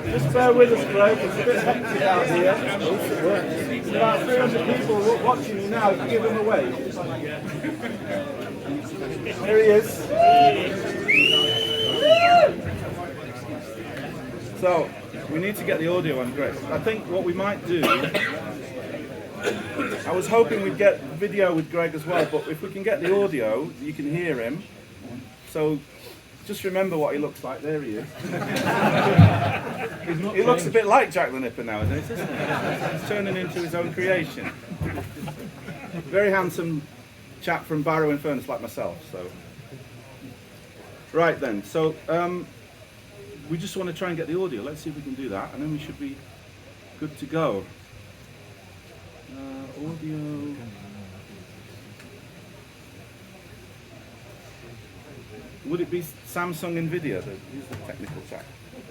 Just bear with us, Greg. It's a bit hectic out here. There's about 300 people watching you now. If you give them a wave. Here he is. So, we need to get the audio on Greg. I think what we might do, I was hoping we'd get video with Greg as well, but if we can get the audio, you can hear him. So, just remember what he looks like. There he is. He looks a bit like Jack the Nipper nowadays, doesn't he? He's turning into his own creation. Very handsome chap from Barrow-in-Furness like myself. So, right then. So, we just want to try and get the audio. Let's see if we can do that, and then we should be good to go. Audio. Would it be Samsung and Nvidia? Who's the technical chap?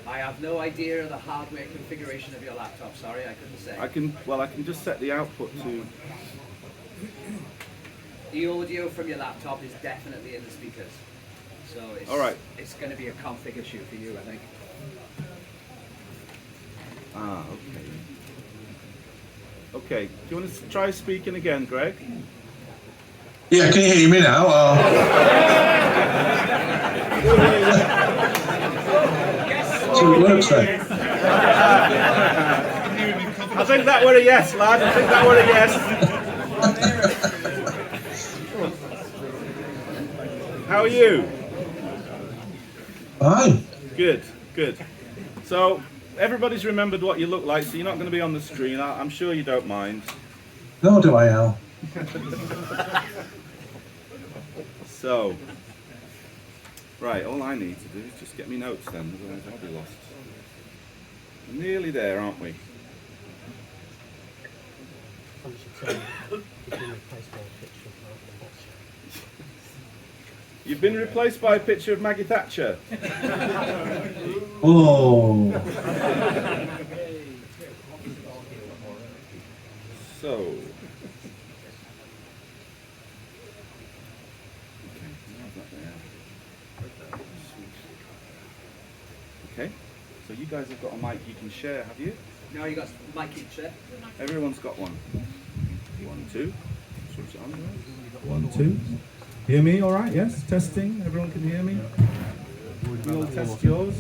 I have no idea of the hardware configuration of your laptop. Sorry, I couldn't say. I can just set the output to. The audio from your laptop is definitely in the speakers. So it's, all right. It's going to be a config issue for you, I think. Ah, okay. Okay. Do you want to try speaking again, Greg? Yeah, can you hear me now? So it works then. I think that were a yes, lad. I think that were a yes. How are you? Fine. Good, good. So everybody's remembered what you look like, so you're not going to be on the screen. I'm sure you don't mind. Nor do I, Al. So, right, all I need to do is just get me notes then, otherwise I'll be lost. We're nearly there, aren't we? You've been replaced by a picture of Maggie Thatcher. Oh. So. Okay, so you guys have got a mic you can share, have you? No, you got a mic you can share? Everyone's got one. 1, 2. Switch it on. 1, 2. Hear me all right? Yes? Testing? Everyone can hear me? We'll test yours.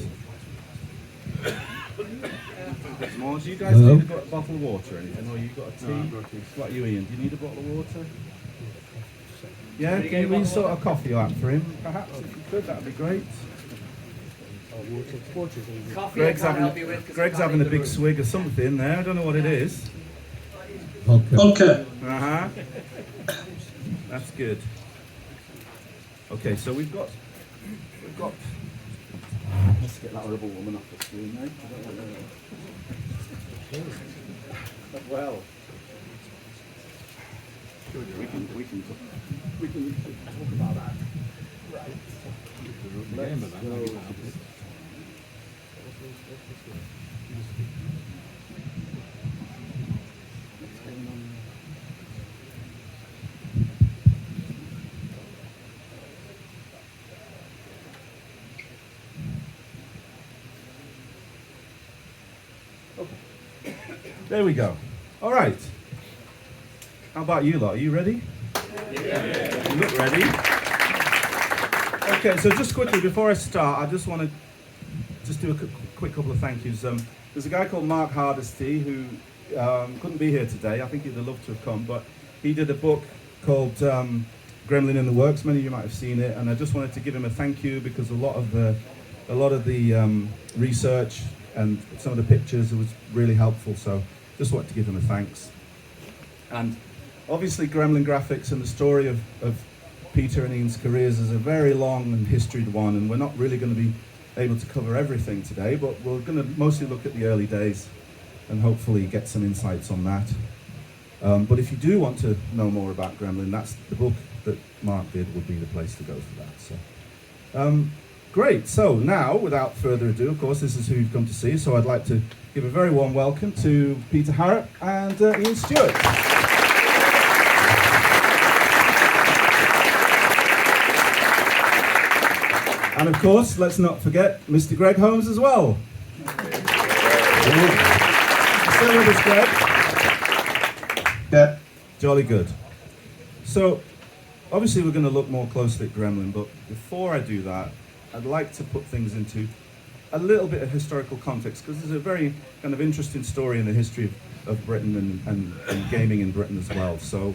S'mores, do you guys need a bottle of water or anything? Or you got a tea? What you, Ian? Do you need a bottle of water? Yeah, can we sort a coffee out for him? Perhaps, if you could, that'd be great. Greg's having a big swig of something there. I don't know what it is. Okay. Uh-huh. That's good. Okay, so we've got. Let's get that horrible woman off the screen, mate. Well, we can talk about that. Right. Let's go. There we go. All right. How about you lot? Are you ready? Yeah. You look ready. Okay, so just quickly before I start, I just want to just do a quick couple of thank yous. There's a guy called Mark Hardesty who couldn't be here today. I think he'd have loved to have come, but he did a book called Gremlin in the Works. Many of you might have seen it, and I just wanted to give him a thank you because a lot of the research and some of the pictures was really helpful. So just wanted to give him a thanks. And obviously, Gremlin Graphics and the story of Peter and Ian's careers is a very long and historied one, and we're not really going to be able to cover everything today, but we're going to mostly look at the early days and hopefully get some insights on that. But if you do want to know more about Gremlin, that's the book that Mark did would be the place to go for that. So, great. So now, without further ado, of course, this is who you've come to see. So I'd like to give a very warm welcome to Peter Harrap and Ian Stewart. And of course, let's not forget Mr. Greg Holmes as well. Still with us, Greg? Yeah. Jolly good. So, obviously we're going to look more closely at Gremlin, but before I do that, I'd like to put things into a little bit of historical context, because there's a very kind of interesting story in the history of Britain and gaming in Britain as well. So,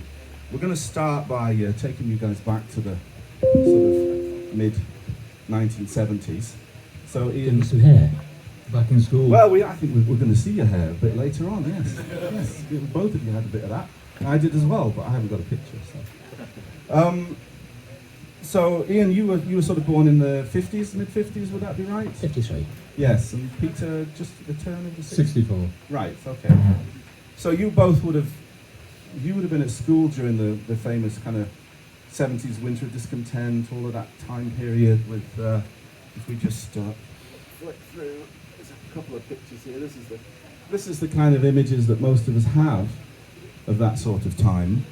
we're going to start by taking you guys back to the sort of mid-1970s. So, Ian... some hair back in school. Well, I think we're going to see your hair a bit later on, yes. Yes, both of you had a bit of that. I did as well, but I haven't got a picture. So Ian, you were sort of born in the 50s, mid-50s, would that be right? 53. Yes, and Peter just at the turn of the 60s? 64. Right, okay. So you both would have been at school during the famous kind of 70s winter of discontent, all of that time period with, if we just flick through, there's a couple of pictures here. This is the kind of images that most of us have of that sort of time.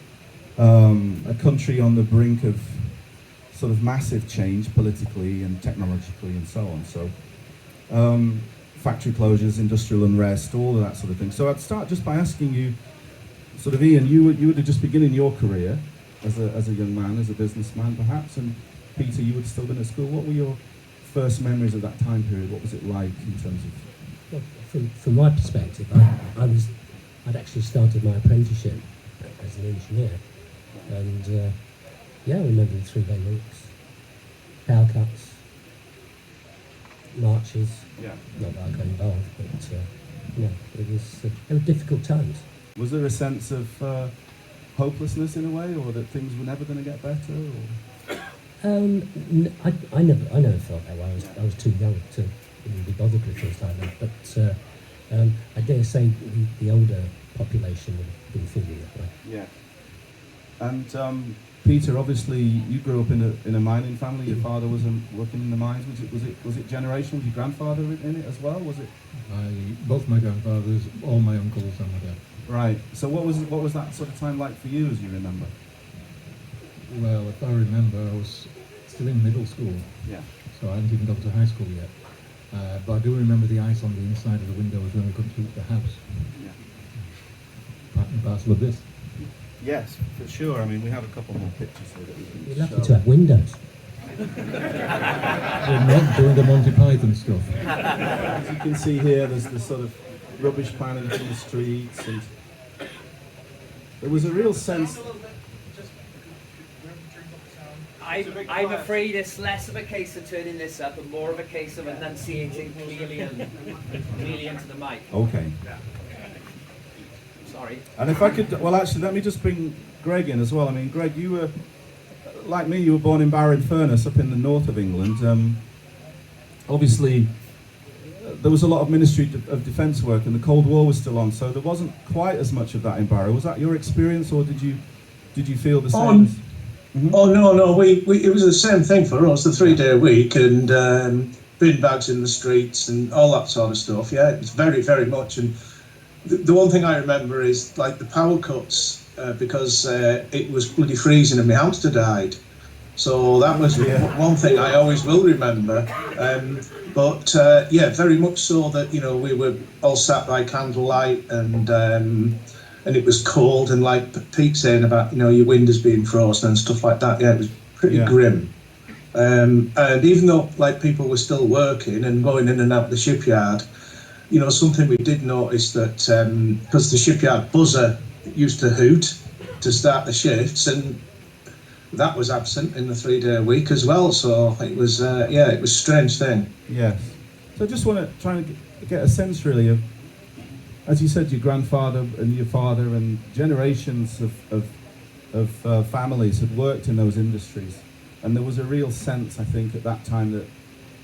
A country on the brink of sort of massive change politically and technologically and so on. So factory closures, industrial unrest, all of that sort of thing. So I'd start just by asking you, sort of Ian, you would have just beginning your career as a young man, as a businessman perhaps, and Peter, you would have still been at school. What were your first memories of that time period? What was it like in terms of... Well, from my perspective, I'd actually started my apprenticeship as an engineer, and I remember the 3-day weeks, power cuts, marches. Yeah. Not that I got involved, but they were difficult times. Was there a sense of hopelessness in a way, or that things were never going to get better? Or? I never felt that way. I was too young to even be bothered with things like that. But I dare say the older population would have been feeling that way. Yeah. And Peter, obviously, you grew up in a mining family. Your father was working in the mines. Was it generational? Was your grandfather in it as well? Was it? Both my grandfathers, all my uncles, and my dad. Right. So what was that sort of time like for you, as you remember? Well, if I remember, I was still in middle school. Yeah. So I hadn't even gone to high school yet. But I do remember the ice on the inside of the windows when we couldn't heat the house. Yeah. Part and parcel of this. Yes, for sure. I mean, we have a couple more pictures here that we can You're show. lucky to have windows. We're not doing the Monty Python stuff. As you can see here, there's the sort of rubbish piling in the streets, and there was a real sense... I'm afraid it's less of a case of turning this up and more of a case of enunciating clearly into the mic. Okay. Sorry. And if I could, well, actually, let me just bring Greg in as well. I mean, Greg, you were, like me, you were born in Barrow-in-Furness up in the north of England. Obviously, there was a lot of Ministry of Defence work, and the Cold War was still on, so there wasn't quite as much of that in Barrow. Was that your experience, or did you feel the same? Mm-hmm. Oh no, it was the same thing for us. The 3-day week and bin bags in the streets and all that sort of stuff. Yeah, it's very, very much. And the one thing I remember is like the power cuts because it was bloody freezing and my hamster died. So that was one thing I always will remember. But very much so that we were all sat by candlelight and it was cold, and like Pete saying about your windows being frozen and stuff like that. Yeah, it was pretty grim. And even though like people were still working and going in and out the shipyard, you know, something we did notice that because the shipyard buzzer used to hoot to start the shifts, and that was absent in the 3-day week as well. So it was, it was a strange thing. Yes. So I just want to try and get a sense really of, as you said, your grandfather and your father and generations of families had worked in those industries. And there was a real sense, I think, at that time that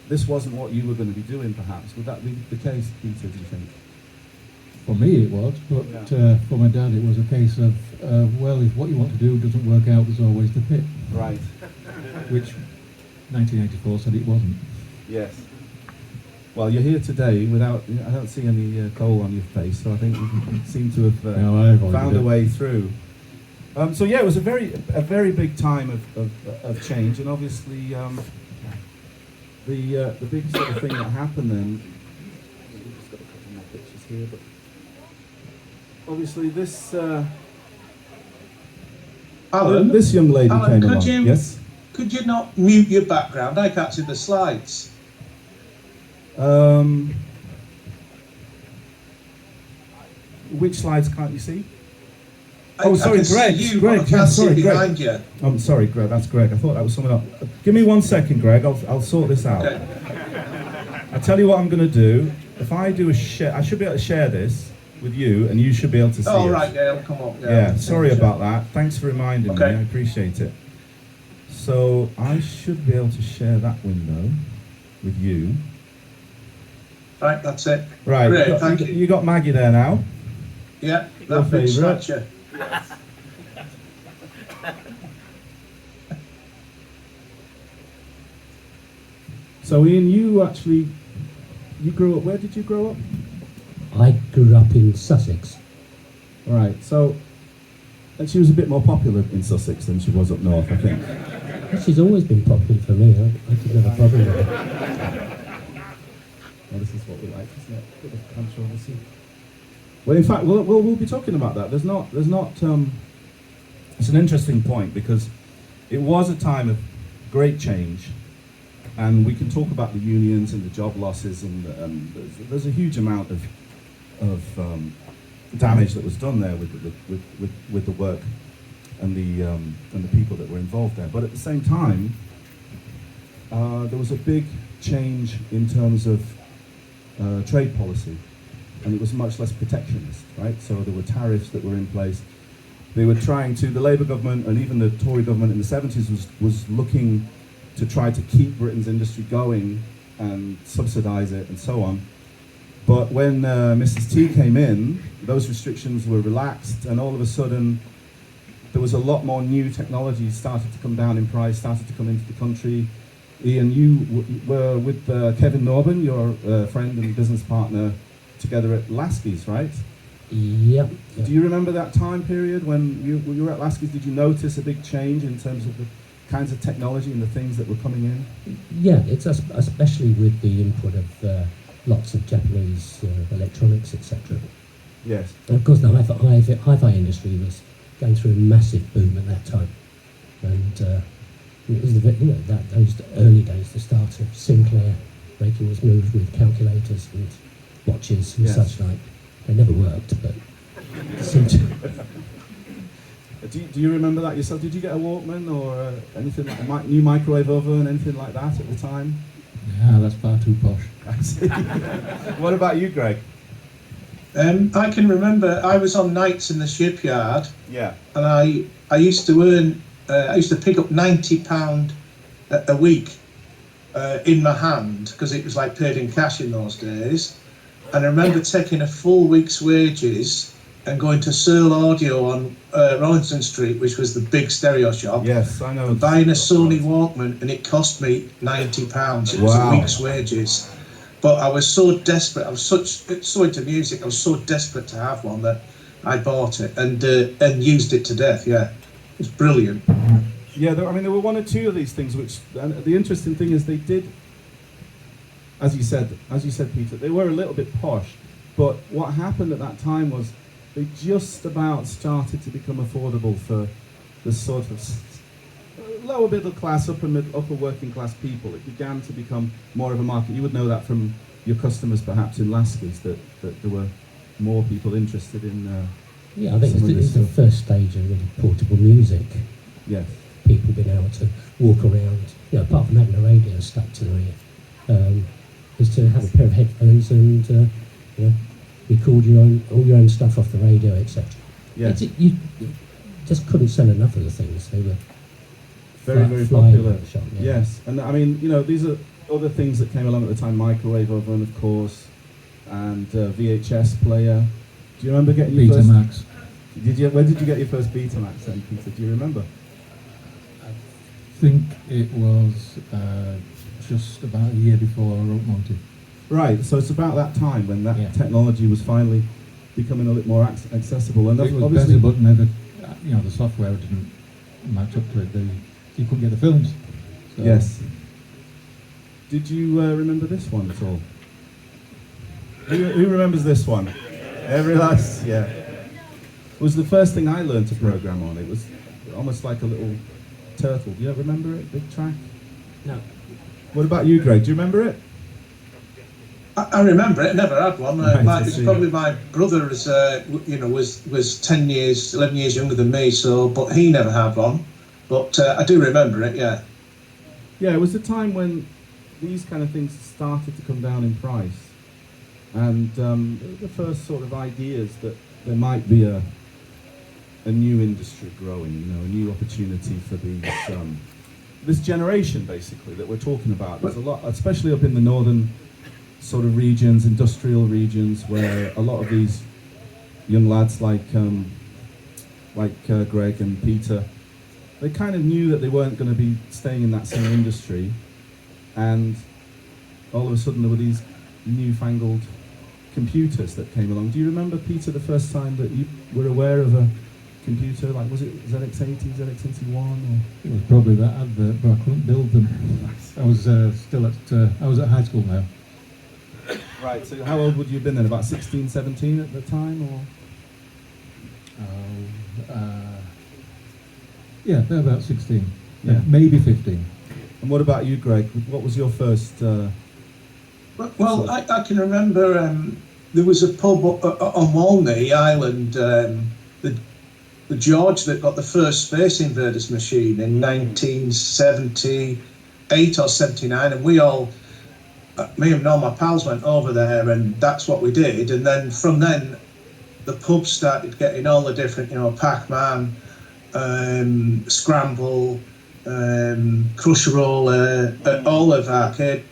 this wasn't what you were going to be doing, perhaps. Would that be the case, Peter, do you think? For me it was, but for my dad it was a case of, well, if what you want to do doesn't work out, there's always the pit. Right. Which 1984 said it wasn't. Yes. Well, you're here today without, I don't see any coal on your face, so I think you seem to have found a way through. So yeah, it was a very big time of change, and obviously the big sort of thing that happened then. We've just got a couple more pictures here, but obviously this Alan, this young lady Alan, came along. Yes. Could you not mute your background? I can't see the slides. Which slides can't you see? Sorry, Greg. I can't see behind you. I'm sorry, Greg. That's Greg. I thought that was someone else. Give me 1 second, Greg. I'll sort this out. Okay. I'll tell you what I'm going to do. If I do a share, I should be able to share this with you, and you should be able to see it. Right, yeah, come on. Yeah, sorry about that. Thanks for reminding me. I appreciate it. So I should be able to share that window with you. Right, that's it. Right, Great, thank you. You got Maggie there now. Yeah, Your that big favourite. snatcher. So Ian, you grew up, where did you grow up? I grew up in Sussex. Right, so, and she was a bit more popular in Sussex than she was up north, I think. Well, she's always been popular for me. I could have a problem with it. Well, this is what we like, isn't it? A bit of controversy. Well, in fact, we'll be talking about that. It's an interesting point because it was a time of great change, and we can talk about the unions and the job losses, and there's a huge amount of damage that was done there with the work and the people that were involved there. But at the same time, there was a big change in terms of trade policy, and it was much less protectionist, right? So there were tariffs that were in place. They were trying to, the Labour government and even the Tory government in the 70s was looking to try to keep Britain's industry going and subsidise it and so on. But when Mrs. T came in, those restrictions were relaxed, and all of a sudden there was a lot more new technology started to come down in price, started to come into the country. Ian, you were with Kevin Norban, your friend and business partner, together at Lasky's, right? Yep. Do you remember that time period when you were at Lasky's? Did you notice a big change in terms of the kinds of technology and the things that were coming in? Yeah, it's especially with the input of lots of Japanese electronics, etc. Yes. And of course, the hi-fi industry was going through a massive boom at that time, and it was those early days, the start of Sinclair making its move with calculators and watches and such like. They never worked, but it seemed to. Do you remember that yourself? Did you get a Walkman or anything like a new microwave oven, anything like that at the time? Yeah, that's far too posh. I see. What about you, Greg? I can remember I was on nights in the shipyard. Yeah. And I used to earn, I used to pick up £90 a week in my hand, because it was like paid in cash in those days. And I remember taking a full week's wages and going to Searle Audio on Rawlinson Street, which was the big stereo shop. Yes, I know. And buying a Sony Walkman, and it cost me £90. It was a week's wages. But I was so desperate. I was so into music. I was so desperate to have one that I bought it and used it to death. Yeah, it was brilliant. Yeah, there were one or two of these things which. And the interesting thing is they did. As you said, Peter, they were a little bit posh, but what happened at that time was they just about started to become affordable for the sort of lower middle class, upper working class people, it began to become more of a market. You would know that from your customers perhaps in Lasky's, that there were more people interested in Yeah, I think some of this it's the stuff. first stage of really portable music. Yes. People being able to walk around, you know, apart from having a radio stuck to their ear, is to have a pair of headphones and you know, record all your own stuff off the radio, etc. Yes. You just couldn't sell enough of the things. They were Very flying popular. around the shop, yeah. Yes, and I mean, you know, these are other things that came along at the time. Microwave oven, of course, and VHS player. Do you remember getting your first? Betamax. Where did you get your first Betamax then, Peter? Do you remember? I think it was just about a year before I wrote Monty. Right, so it's about that time when that Yeah. technology was finally becoming a little more accessible, and It was obviously, better, but never, you know, the software didn't match up to it. You couldn't get the films. So yes. Did you remember this one at all? Who remembers this one? Every last, yeah. It was the first thing I learned to program on. It was almost like a little turtle. Do you remember it? Big track? No. What about you, Greg? Do you remember it? I remember it. Never had one. Right, I It's see. probably my brother is, was 10 years, 11 years younger than me. So, but he never had one. But I do remember it. Yeah. Yeah, it was the time when these kind of things started to come down in price, and the first sort of ideas that there might be a new industry growing, you know, a new opportunity for these this generation basically that we're talking about. There's a lot, especially up in the northern sort of regions, industrial regions, where a lot of these young lads like Greg and Peter, they kind of knew that they weren't going to be staying in that same industry, and all of a sudden there were these newfangled computers that came along. Do you remember, Peter, the first time that you were aware of a computer? Like, was it ZX80, ZX81? Or? it was probably that advert, but I couldn't build them. I was I was at high school now. Right, so how old would you have been then? About 16, 17 at the time? Or? Yeah, they're about 16. Yeah. Maybe 15. And what about you, Greg? What was your first... Well, I can remember there was a pub on Walney Island, the George, that got the first Space Invaders machine in 1978 or 79, and we all, me and all my pals went over there, and that's what we did. And then from then, the pub started getting all the different, you know, Pac-Man, Scramble, Crush Roller, all of arcade,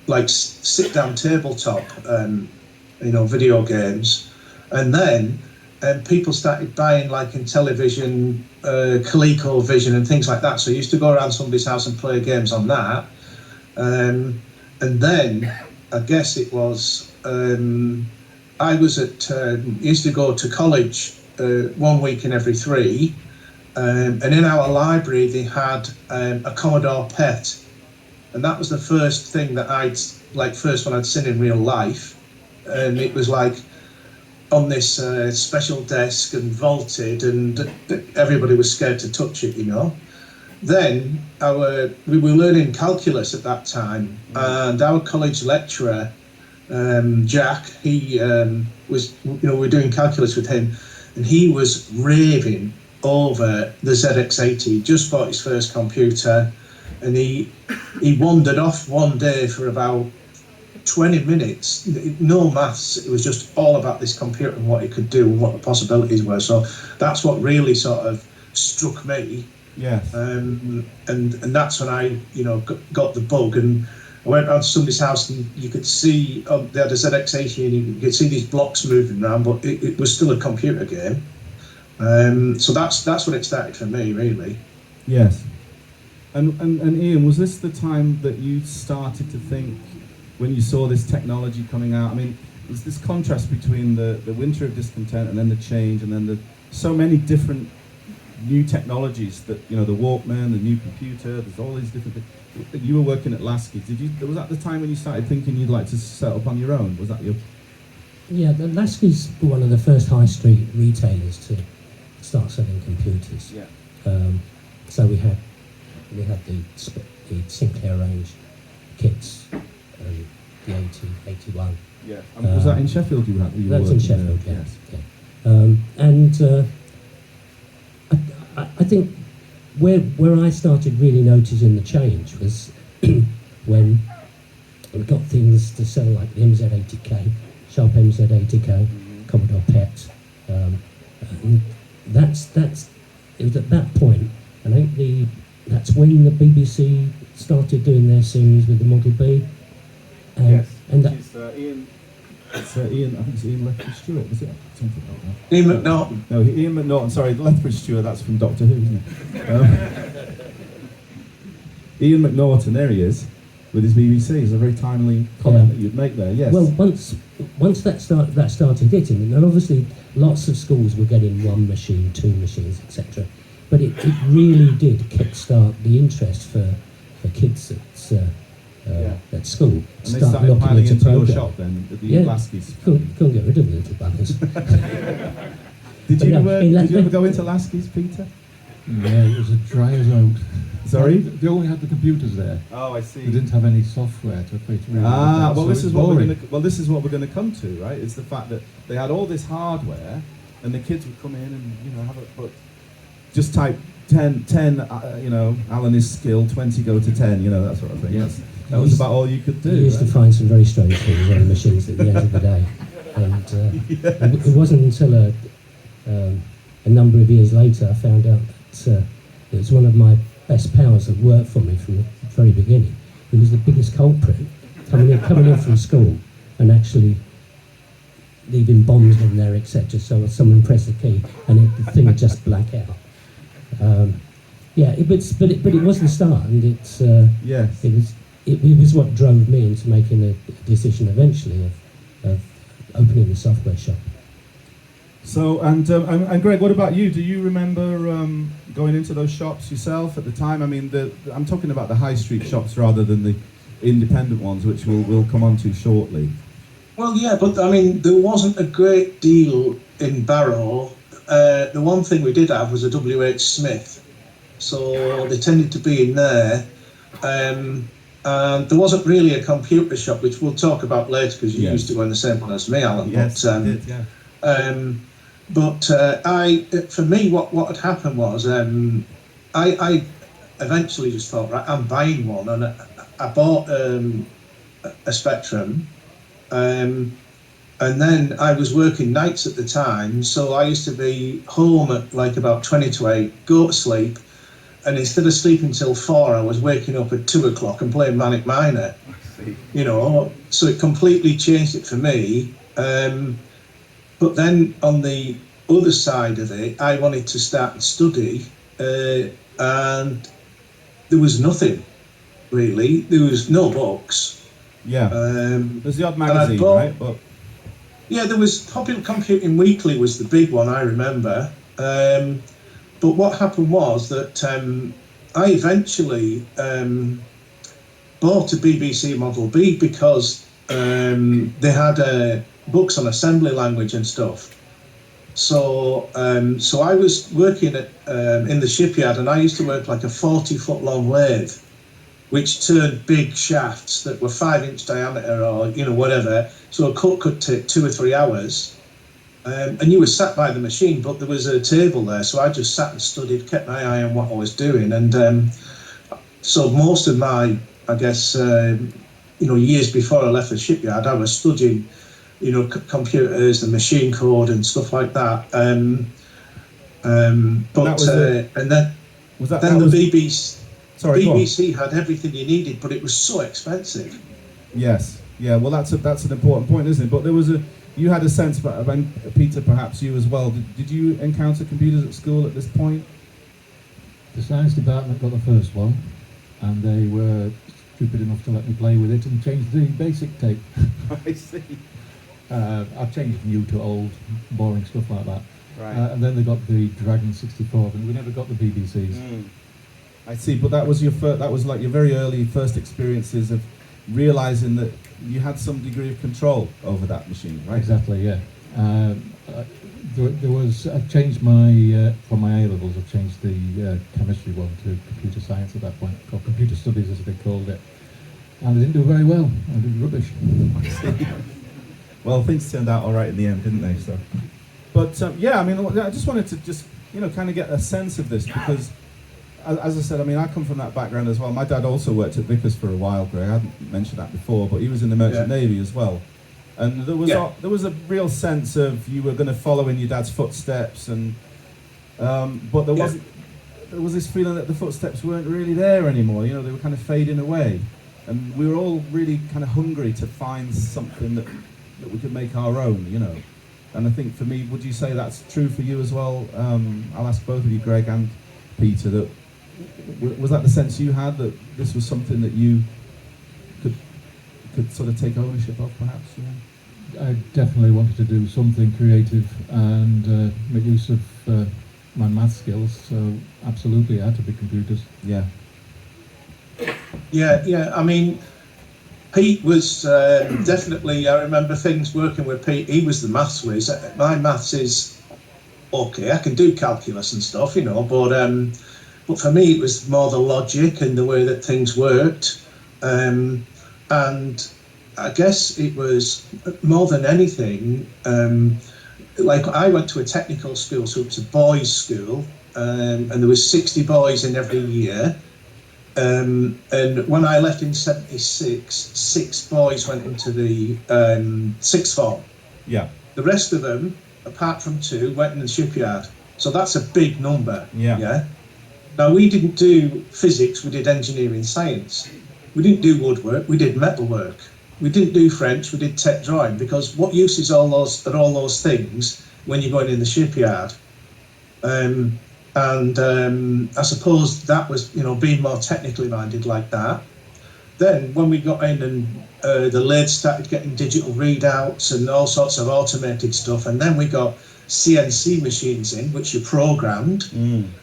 like sit-down tabletop, you know, video games. And then people started buying, like in television, ColecoVision and things like that. So I used to go around somebody's house and play games on that. And then I guess it was, I was used to go to college 1 week in every 3. And in our library they had a Commodore PET, and that was the first thing that first one I'd seen in real life. And it was like on this special desk and vaulted, and everybody was scared to touch it, you know. Then we were learning calculus at that time, and our college lecturer, Jack, he was, you know, we were doing calculus with him, and he was raving over the ZX80. He just bought his first computer, and he wandered off one day for about 20 minutes, no maths, it was just all about this computer and what it could do and what the possibilities were. So that's what really sort of struck me. Yes. And that's when I, you know, got the bug, and I went around to somebody's house and you could see, they had a ZX80 and you could see these blocks moving around, but it was still a computer game. So that's when it started for me, really. Yes. And Ian, was this the time that you started to think, when you saw this technology coming out? I mean, there's this contrast between the winter of discontent and then the change, and then so many different new technologies that, you know, the Walkman, the new computer, there's all these different things. You were working at Lasky's. Was that the time when you started thinking you'd like to set up on your own? Was that your... Yeah, the Lasky's were one of the first high street retailers to start selling computers. Yeah. so we had the Sinclair range kits, the 80, 81. Yeah. Was that in Sheffield you were That's in working Sheffield, there? yeah. Yes. Yeah. And I think where I started really noticing the change was when we got things to sell like the MZ80K, Sharp MZ80K, Commodore PET. And it was at that point, I think that's when the BBC started doing their series with the Model B. Yes. And Which is Ian. It's Ian. I think it's Ian Lethbridge Stewart. Was it something like that? Ian McNaughton. No, Ian McNaughton. Sorry, Lethbridge Stewart. That's from Doctor Who, isn't it? Ian McNaughton. There he is, with his BBC. It's a very timely comment that you'd make there. Yes. Well, once that started hitting, and obviously lots of schools were getting one machine, two machines, etc. But it really did kickstart the interest for kids at school. And they started piling into your shop then, at the Lasky's. Couldn't get rid of the little buggers. Did you ever go into Lasky's, Peter? Yeah, it was a dry as out. Sorry? They only had the computers there. Oh, I see. They didn't have any software to create. Well, this is what we're going to come to, right? It's the fact that they had all this hardware, and the kids would come in and have a but just type 10, Alan is skilled, 20 go to 10, that sort of thing. Yeah. That was about all you could do. You used to find some very strange things on the machines at the end of the day, and it wasn't until a number of years later I found out that it was one of my best pals that worked for me from the very beginning. He was the biggest culprit, coming in from school and actually leaving bombs in there, etc. So someone pressed the key and the thing would just black out. But it was the start, and Yes. It was what drove me into making a decision eventually of opening the software shop. So, and Greg, what about you? Do you remember going into those shops yourself at the time? I mean, I'm talking about the high street shops rather than the independent ones, which we'll come on to shortly. Well, yeah, but I mean, there wasn't a great deal in Barrow. The one thing we did have was a W.H. Smith, so they tended to be in there. And there wasn't really a computer shop, which we'll talk about later because you used to go in the same one as me, Alan. Yes, but, I did, yeah. For me, what had happened was I eventually just thought, right, I'm buying one, and I bought a Spectrum, and then I was working nights at the time, so I used to be home at like about 20 to 8, go to sleep, and instead of sleeping till 4, I was waking up at 2 o'clock and playing Manic Miner. So it completely changed it for me. But then on the other side of it, I wanted to start and study, and there was nothing, really. There was no books. Yeah. There's the odd magazine, right? But yeah, there was Popular Computing Weekly was the big one, I remember. But what happened was that I eventually bought a BBC Model B because they had books on assembly language and stuff. So I was working in the shipyard, and I used to work like a 40-foot long lathe, which turned big shafts that were 5-inch diameter or whatever. So a cut could take 2 or 3 hours, and you were sat by the machine, but there was a table there. So I just sat and studied, kept my eye on what I was doing, and so most of my, I guess, years before I left the shipyard, I was studying, computers and machine code and stuff like that. The BBC had everything you needed, but it was so expensive. Yes, yeah. Well, that's an important point, isn't it? But you had a sense, Peter, perhaps you as well. Did you encounter computers at school at this point? The science department got the first one, and they were stupid enough to let me play with it and change the basic tape. I see. I've changed new to old, boring stuff like that. Right. And then they got the Dragon 64, and we never got the BBCs. I see, but that was like your very early first experiences of realizing that you had some degree of control over that machine, right? Exactly, yeah. There was, I've changed my, from my A levels, I've changed the chemistry one to computer science at that point, or computer studies as they called it. And I didn't do very well, I did rubbish. Well, things turned out all right in the end, didn't they? So, but yeah, I mean, I just wanted to just, kind of get a sense of this because, as I said, I mean, I come from that background as well. My dad also worked at Vickers for a while, Greg. I hadn't mentioned that before, but he was in the Merchant Navy as well. And there was a real sense of you were going to follow in your dad's footsteps, and but there was this feeling that the footsteps weren't really there anymore. They were kind of fading away, and we were all really kind of hungry to find something that we could make our own. And I think for me, would you say that's true for you as well? I'll ask both of you, Greg and Peter. That was that the sense you had that this was something that you could sort of take ownership of, perhaps? I definitely wanted to do something creative and make use of my math skills, so absolutely I had to be computers. Yeah. Yeah, I mean, Pete was definitely, I remember things working with Pete, he was the maths whiz. My maths is okay, I can do calculus and stuff, but for me it was more the logic and the way that things worked. And I guess it was more than anything, like I went to a technical school, so it was a boys' school, and there was 60 boys in every year. And when I left in '76, 6 boys went into the sixth form. Yeah. The rest of them, apart from 2, went in the shipyard. So that's a big number. Yeah. Now we didn't do physics, we did engineering science. We didn't do woodwork, we did metalwork. We didn't do French, we did tech drawing, because what use is all those things when you're going in the shipyard? And I suppose that was, being more technically minded like that. Then when we got in and the lathe started getting digital readouts and all sorts of automated stuff, and then we got CNC machines in, which you programmed.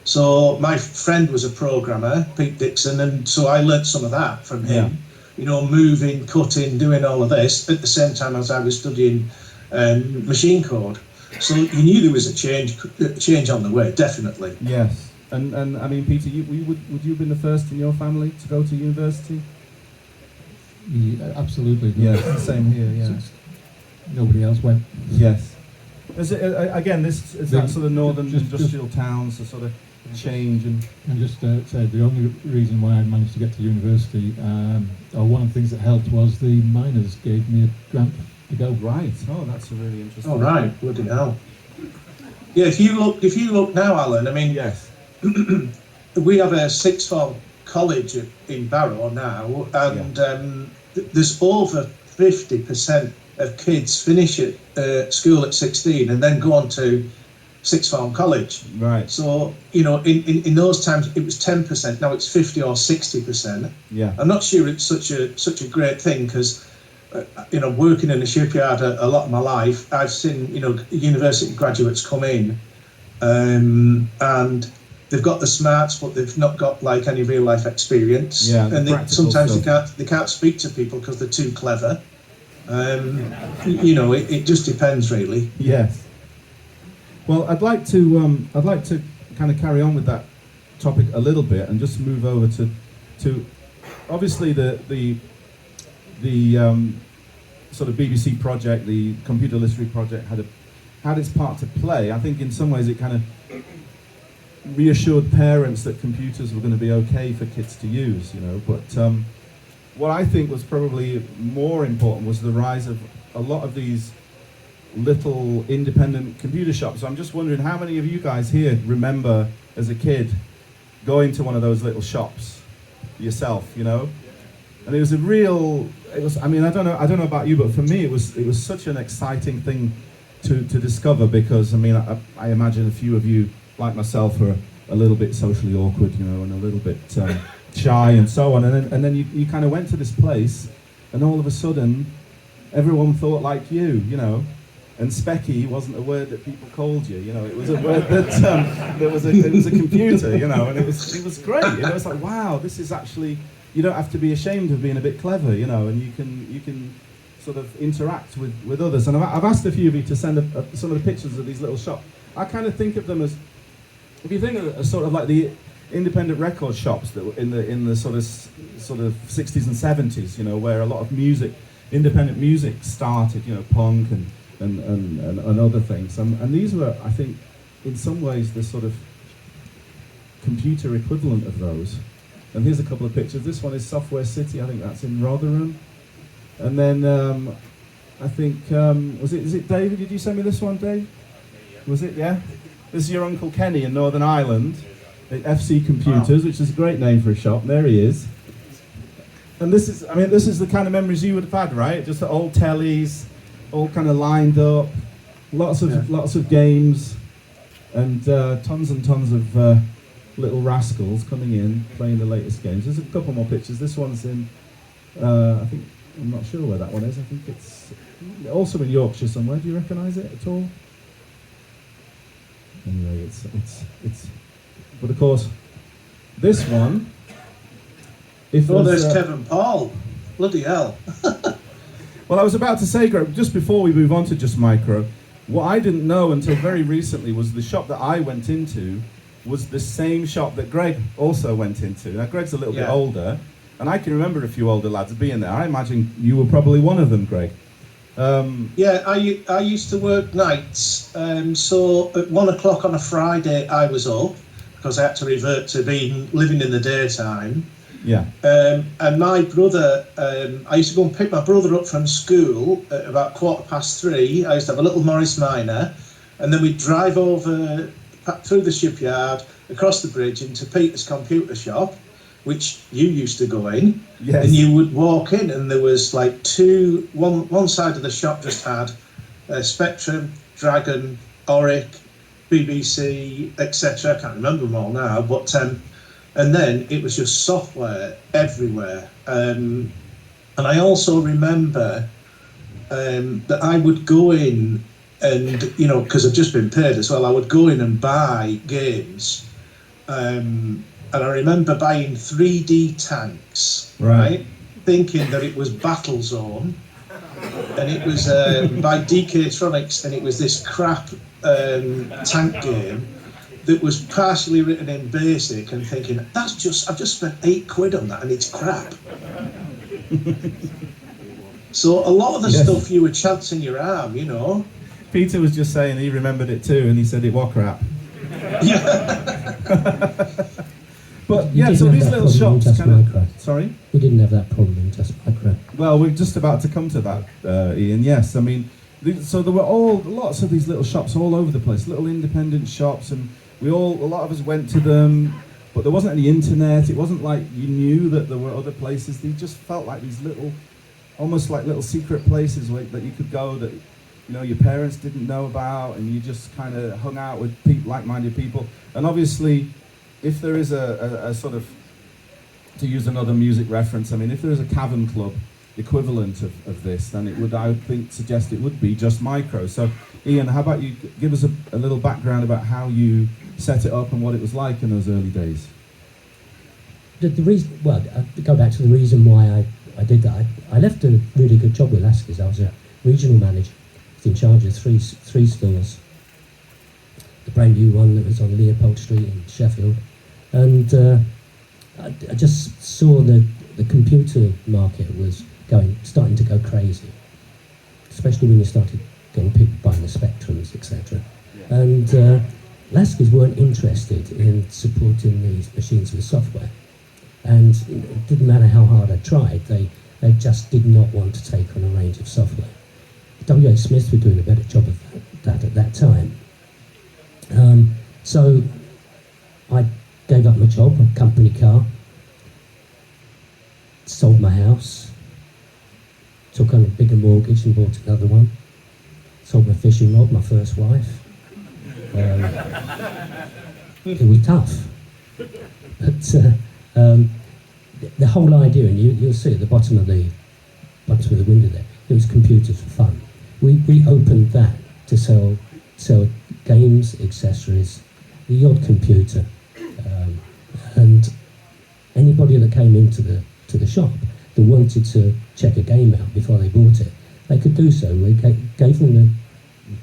So my friend was a programmer, Pete Dixon, and so I learnt some of that from him. Moving, cutting, doing all of this at the same time as I was studying machine code. So you knew there was a change on the way, definitely. Yes, and I mean, Peter, would you have been the first in your family to go to university? Yeah, absolutely. Yeah, same here. Yeah, nobody else went. Yes. Is it, again, this is that sort of northern industrial towns, the sort of change and just say the only reason why I managed to get to university, or one of the things that helped, was the miners gave me a grant to go. Right. Oh, that's a really interesting. Oh, right. Bloody hell. Yeah. If you look now, Alan. I mean, yes. We have a sixth form college in Barrow now, and there's over 50% of kids finish at school at 16 and then go on to sixth form college. Right. So, in those times it was 10%, now it's 50 or 60%. Yeah. I'm not sure it's such a great thing because, working in a shipyard a lot of my life, I've seen, university graduates come in and they've got the smarts, but they've not got like any real life experience. Yeah, and sometimes they can't speak to people because they're too clever. It just depends, really. Yes. Well, I'd like to kind of carry on with that topic a little bit and just move over to obviously the sort of BBC project, the computer literacy project had its part to play. I think in some ways it kind of reassured parents that computers were going to be okay for kids to use, but what I think was probably more important was the rise of a lot of these little independent computer shops. So I'm just wondering how many of you guys here remember as a kid going to one of those little shops yourself, And it was I don't know about you, but for me it was such an exciting thing to discover, because I imagine a few of you like myself are a little bit socially awkward, and a little bit shy and so on, and then you kind of went to this place and all of a sudden everyone thought like you, and specky wasn't a word that people called you, it was a word that it was a computer, and it was great. It was like, wow, this is actually, you don't have to be ashamed of being a bit clever, and you can sort of interact with others. And I've asked a few of you to send some of the pictures of these little shops. I kind of think of them as, if you think of sort of like the independent record shops that were in the sort of 60s and 70s, you know, where a lot of independent music started, you know, punk and other things. And these were, I think, in some ways the sort of computer equivalent of those. And here's a couple of pictures. This one is Software City. I think that's in Rotherham. And then I think is it David? Did you send me this one, Dave? Was it? Yeah. This is your Uncle Kenny in Northern Ireland at FC Computers, which is a great name for a shop. There he is. And this is the kind of memories you would have had, right? Just the old tellies, all kind of lined up, lots of games, and tons and tons of little rascals coming in playing the latest games. There's a couple more pictures. This one's in, I think, I'm not sure where that one is. I think it's also in Yorkshire somewhere. Do you recognise it at all? Anyway, it's. But of course, this one. There's Kevin Paul. Bloody hell. Well, I was about to say, Greg, just before we move on to Just Micro, what I didn't know until very recently was the shop that I went into was the same shop that Greg also went into. Now, Greg's a little bit older, and I can remember a few older lads being there. I imagine you were probably one of them, Greg. I used to work nights, so at 1 o'clock on a Friday I was up, because I had to revert to living in the daytime. Yeah. And my brother, I used to go and pick my brother up from school at about 3:15. I used to have a little Morris Minor, and then we'd drive over through the shipyard, across the bridge into Peter's computer shop, which you used to go in. Yes. And you would walk in, and there was like one side of the shop just had Spectrum, Dragon, Oric, BBC, etc. I can't remember them all now, but and then it was just software everywhere. And I also remember that I would go in and, you know, because I've just been paid as well, I would go in and buy games. And I remember buying 3D tanks, right? Thinking that it was Battlezone. And it was by DK Tronics, and it was this crap tank game that was partially written in BASIC, and thinking, I've just spent £8 on that and it's crap. So a lot of the stuff you were chancing your arm, you know. Peter was just saying he remembered it too, and he said it was crap. Yeah. But yeah, so these little shops kind of... Sorry? We didn't have that problem in Just Micro. Well, we're just about to come to that, Ian, yes. I mean, so there were lots of these little shops all over the place, little independent shops, and a lot of us went to them, but there wasn't any internet. It wasn't like you knew that there were other places. They just felt like these little, almost like little secret places that you could go that, you know, your parents didn't know about, and you just kind of hung out with like-minded people. And obviously, if there is a sort of, to use another music reference, I mean, if there is a Cavern Club equivalent of this, then it would, I would think, suggest it would be Just Micro. So, Ian, how about you give us a little background about how you set it up and what it was like in those early days? The reason, well, to go back to the reason why I did that, I left a really good job with Lasky's. I was a regional manager, I was in charge of three stores. The brand new one that was on Leopold Street in Sheffield, and I just saw the computer market was starting to go crazy, especially when you started getting people buying the Spectrums, etc. Yeah. And Lasky's weren't interested in supporting these machines with software, and it didn't matter how hard I tried, they just did not want to take on a range of software. W.A. Smith were doing a better job of that at that time. So I gave up my job, a company car, sold my house, took on a bigger mortgage and bought another one, sold my fishing rod, my first wife. It was tough, but the whole idea, and you'll see at the bottom of the window there, it was computers for fun. We opened that to sell games, accessories, the odd computer, and anybody that came into the shop that wanted to check a game out before they bought it, they could do so. We gave them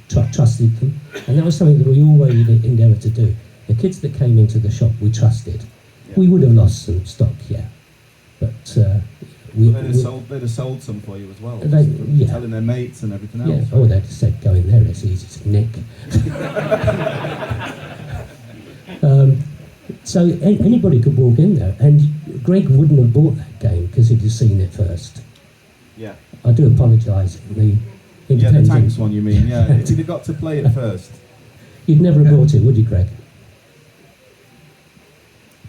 trusted them, and that was something that we always endeavoured to do. The kids that came into the shop, we trusted. Yeah. We would have lost some stock, yeah, but they'd have sold some for you as well. Yeah. Telling their mates and everything else. Yeah, or they'd have said, go in there, it's easy to nick. So anybody could walk in there, and Greg wouldn't have bought that game because he'd have seen it first. Yeah. I do apologise. The Yeah, the tanks one you mean, yeah. If you'd have got to play it first. You'd never have bought it, would you, Greg?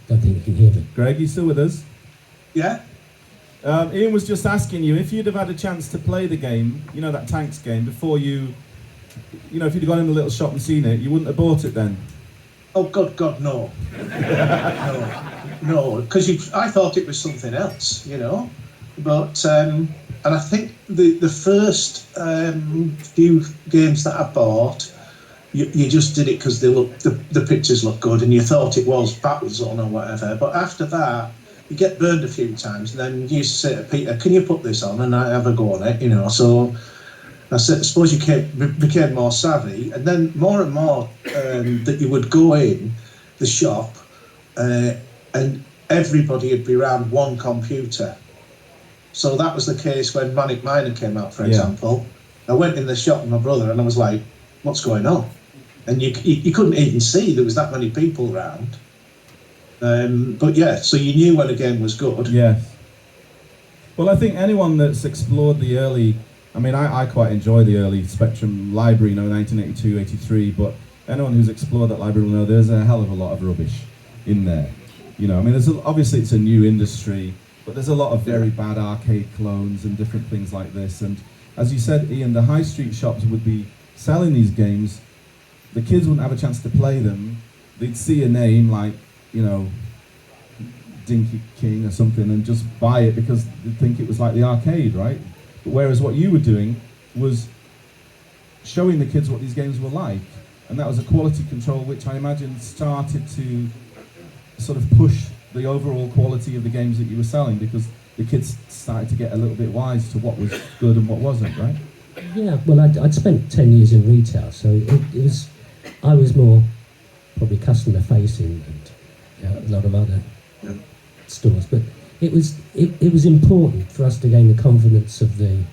Don't think you can hear me. Greg, you still with us? Yeah. Ian was just asking you, if you'd have had a chance to play the game, you know, that tanks game, before you know, if you'd have gone in the little shop and seen it, you wouldn't have bought it then? Oh, God, no. No, because I thought it was something else, you know. But, and I think the first few games that I bought, you just did it because the pictures looked good and you thought it was Battlezone or whatever. But after that, you get burned a few times, and then you say to Peter, can you put this on? And I have a go on it, you know. So I suppose you became more savvy, and then more and more that you would go in the shop and everybody would be around one computer. So that was the case when Manic Miner came out, for example. I went in the shop with my brother and I was like, what's going on? And you couldn't even see there was that many people around. But yeah, so you knew when a game was good. Yes. Well, I think anyone that's explored the early, I mean, I quite enjoy the early Spectrum library, you know, 1982, 83, but anyone who's explored that library will know there's a hell of a lot of rubbish in there. You know, I mean, obviously it's a new industry, but there's a lot of very bad arcade clones and different things like this. And as you said, Ian, the high street shops would be selling these games. The kids wouldn't have a chance to play them. They'd see a name like, you know, Dinky King or something and just buy it because they'd think it was like the arcade, right? But whereas what you were doing was showing the kids what these games were like. And that was a quality control which I imagine started to sort of push the overall quality of the games that you were selling, because the kids started to get a little bit wise to what was good and what wasn't, right? Yeah, well, I'd spent 10 years in retail, so it was, I was more probably customer facing and a lot of other stores, but it was important for us to gain the confidence of the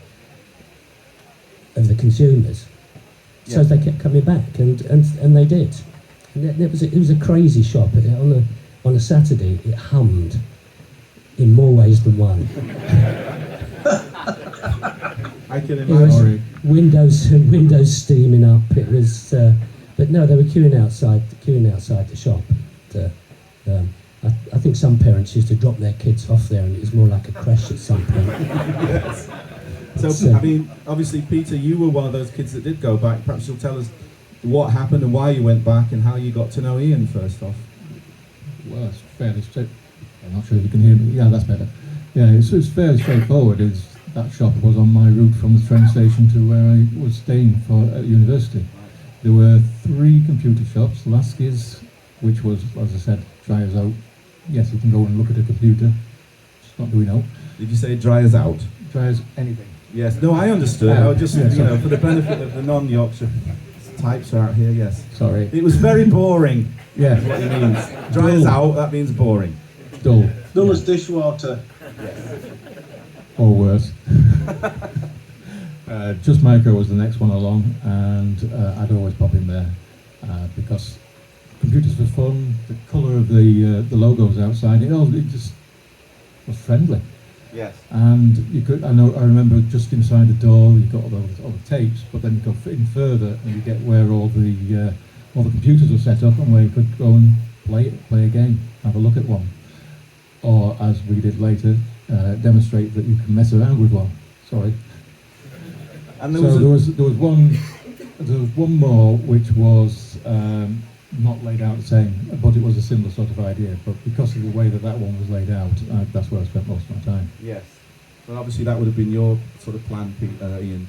consumers, so they kept coming back, and they did. And it was a crazy shop. On a Saturday, it hummed in more ways than one. I can imagine. Windows steaming up. It was, but no, they were queuing outside the shop. I think some parents used to drop their kids off there, and it was more like a crash at some point. Yes. So, I mean, obviously, Peter, you were one of those kids that did go back. Perhaps you'll tell us what happened and why you went back and how you got to know Ian first off. Well, it's fairly straight. I'm not sure if you can hear me. Yeah, that's better. Yeah, it's fairly straightforward. That shop was on my route from the train station to where I was staying at university. There were 3 computer shops. Lasky's, which was, as I said, dry as out. Yes, you can go and look at a computer. It's not doing out. Did you say dry as out? Dry as anything. Yes. No, I understood. I was just, you know, for the benefit of the non-Yorkshire types out here, yes. Sorry. It was very boring. Yeah. That's what it means. Dry as out, that means boring. Dull. Dull as dishwater. Or worse. Just Micro was the next one along, and I'd always pop in there because computers were fun. The colour of the logos outside, it just was friendly. Yes. And you could, I remember just inside the door, you got all the tapes, but then you go in further and you get where all the computers were set up and where you could go and play a game, have a look at one, or as we did later, demonstrate that you can mess around with one. Sorry. And there was one more which was not laid out the same, but it was a similar sort of idea. But because of the way that one was laid out, that's where I spent most of my time. Yes. Well, obviously that would have been your sort of plan, Ian,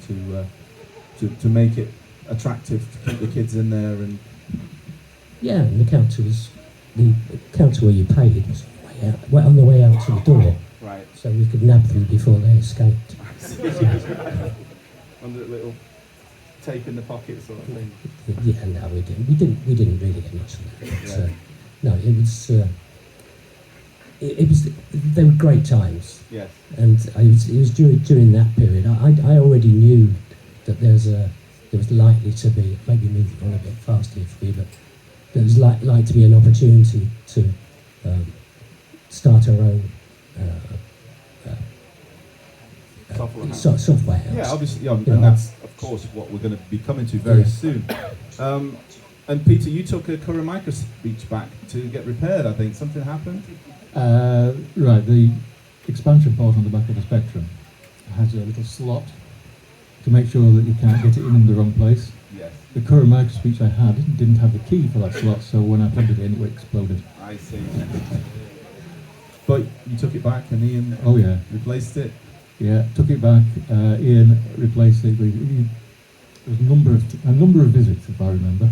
to make it attractive, to keep the kids in there, and yeah, and the counter where you paid was on the way out to the door. Right. So we could nab them before they escaped. under the little tape in the pocket sort of thing. Yeah, no, we didn't. We didn't really get much of that. Yeah. No, it was. It was. They were great times, Yes. and it was during that period. I already knew that there was likely to be, maybe moving on a bit faster for me, but there was like to be an opportunity to start our own software house. Yeah, obviously, and that's of course what we're going to be coming to very soon. And Peter, you took a Curragh microspeech back to get repaired. I think something happened. Right, the expansion port on the back of the Spectrum has a little slot to make sure that you can't get it in the wrong place. Yes. The Curragh microspeech I had didn't have the key for that slot, so when I plugged it in, it exploded. I see. But you took it back and Ian replaced it? Yeah, took it back, Ian replaced it. There was a number of visits, if I remember,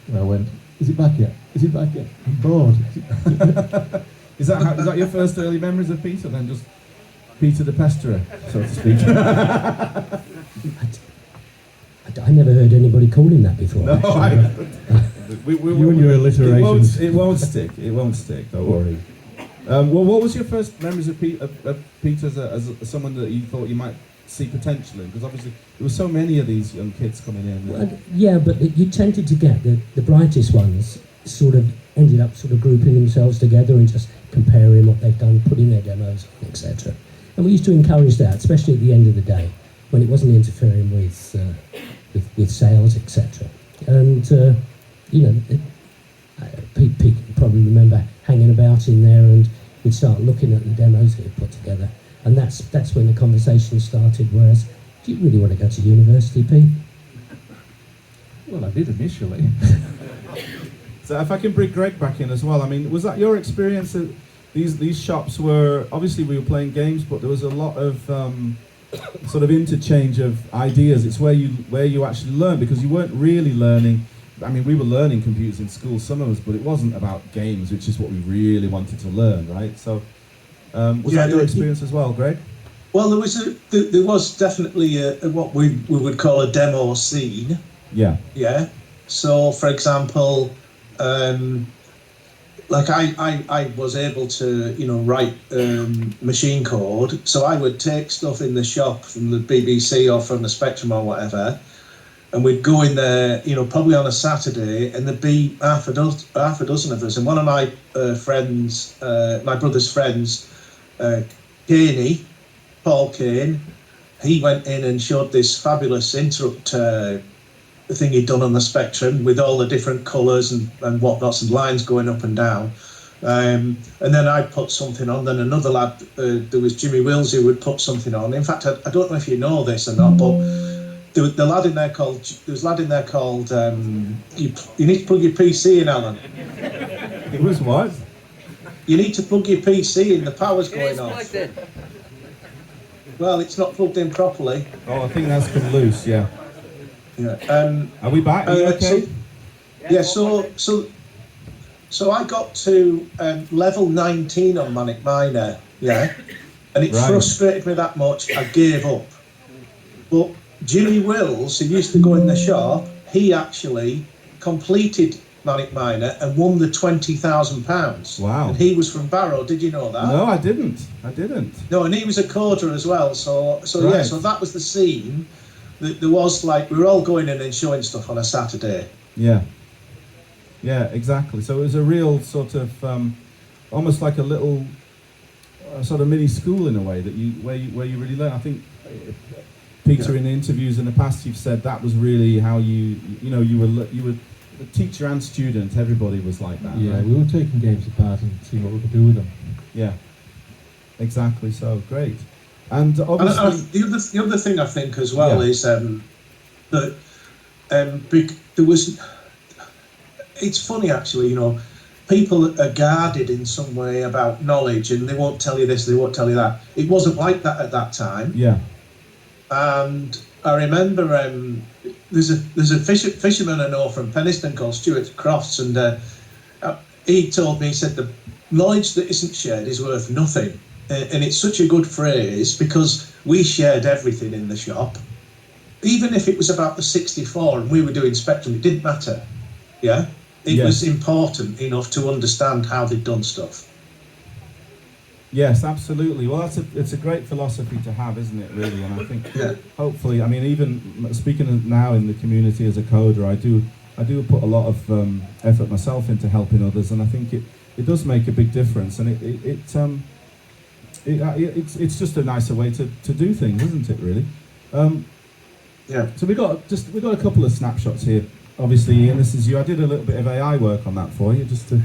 where I went, is it back yet? Is it back yet? I'm bored. Is that your first early memories of Peter then? Just Peter the Pesterer, so to speak? I never heard anybody call him that before. No, you and your alliterations. It won't stick. It won't stick. Don't worry. Well, what was your first memories of Peter as someone that you thought you might see potential in? Because obviously there were so many of these young kids coming in. Well, yeah, but you tended to get the brightest ones sort of ended up sort of grouping themselves together and just comparing what they've done, putting their demos on, etc. And we used to encourage that, especially at the end of the day, when it wasn't interfering with sales, etc. And Pete can probably remember hanging about in there, and we'd start looking at the demos that he'd put together, and that's when the conversation started. Whereas, do you really want to go to university, Pete? Well, I did initially. So if I can bring Greg back in as well, I mean, was that your experience? That these shops were, obviously we were playing games, but there was a lot of sort of interchange of ideas. It's where you actually learn, because you weren't really learning. I mean, we were learning computers in school, some of us, but it wasn't about games, which is what we really wanted to learn, right? So was that your experience as well, Greg? Well, there was definitely what we would call a demo scene. Yeah. Yeah. So, for example, like I was able to, write machine code. So I would take stuff in the shop from the BBC or from the Spectrum or whatever, and we'd go in there, probably on a Saturday, and there'd be half a dozen of us. And one of my friends, my brother's friends, Caney, Paul Kane, he went in and showed this fabulous interrupt thing he'd done on the Spectrum with all the different colours and whatnots and lines going up and down. And then I put something on. Then another lad, there was Jimmy Wills, who would put something on. In fact, I don't know if you know this or not, but there was a lad in there called you need to plug your PC in, Alan. It was what? You need to plug your PC in, the power's going off. Well, it's not plugged in properly. Oh, I think that's come loose, yeah. Yeah. Are we back? Are you okay? So I got to level 19 on Manic Miner, yeah, and it frustrated me that much, I gave up. But Jimmy Wills, who used to go in the shop, he actually completed Manic Miner and won the £20,000. Wow. And he was from Barrow, did you know that? No, I didn't. No, and he was a coder as well, so that was the scene. There was, like, we were all going in and showing stuff on a Saturday. Yeah. Yeah, exactly. So it was a real sort of, almost like a little sort of mini school in a way, where you really learn. I think, Peter, in the interviews in the past, you've said that was really how you were the teacher and student. Everybody was like that. Yeah, right? we were taking games apart and seeing what we could do with them. Yeah, exactly. So great. And obviously, the other thing I think as well is that there was. It's funny actually, people are guarded in some way about knowledge, and they won't tell you this, they won't tell you that. It wasn't like that at that time. Yeah. And I remember there's a fisherman I know from Penistone called Stewart Crofts, and he told me, he said, the knowledge that isn't shared is worth nothing. And it's such a good phrase, because we shared everything in the shop. even if it was about the 64 and we were doing Spectrum, it didn't matter. Yeah, it was important enough to understand how they'd done stuff. Yes, absolutely. Well, it's a great philosophy to have, isn't it, really? And I think hopefully, I mean, even speaking now in the community as a coder, I do put a lot of effort myself into helping others, and I think it does make a big difference, and it's just a nicer way to do things, isn't it, really? So we got a couple of snapshots here. Obviously, Ian, this is you. I did a little bit of AI work on that for you, just to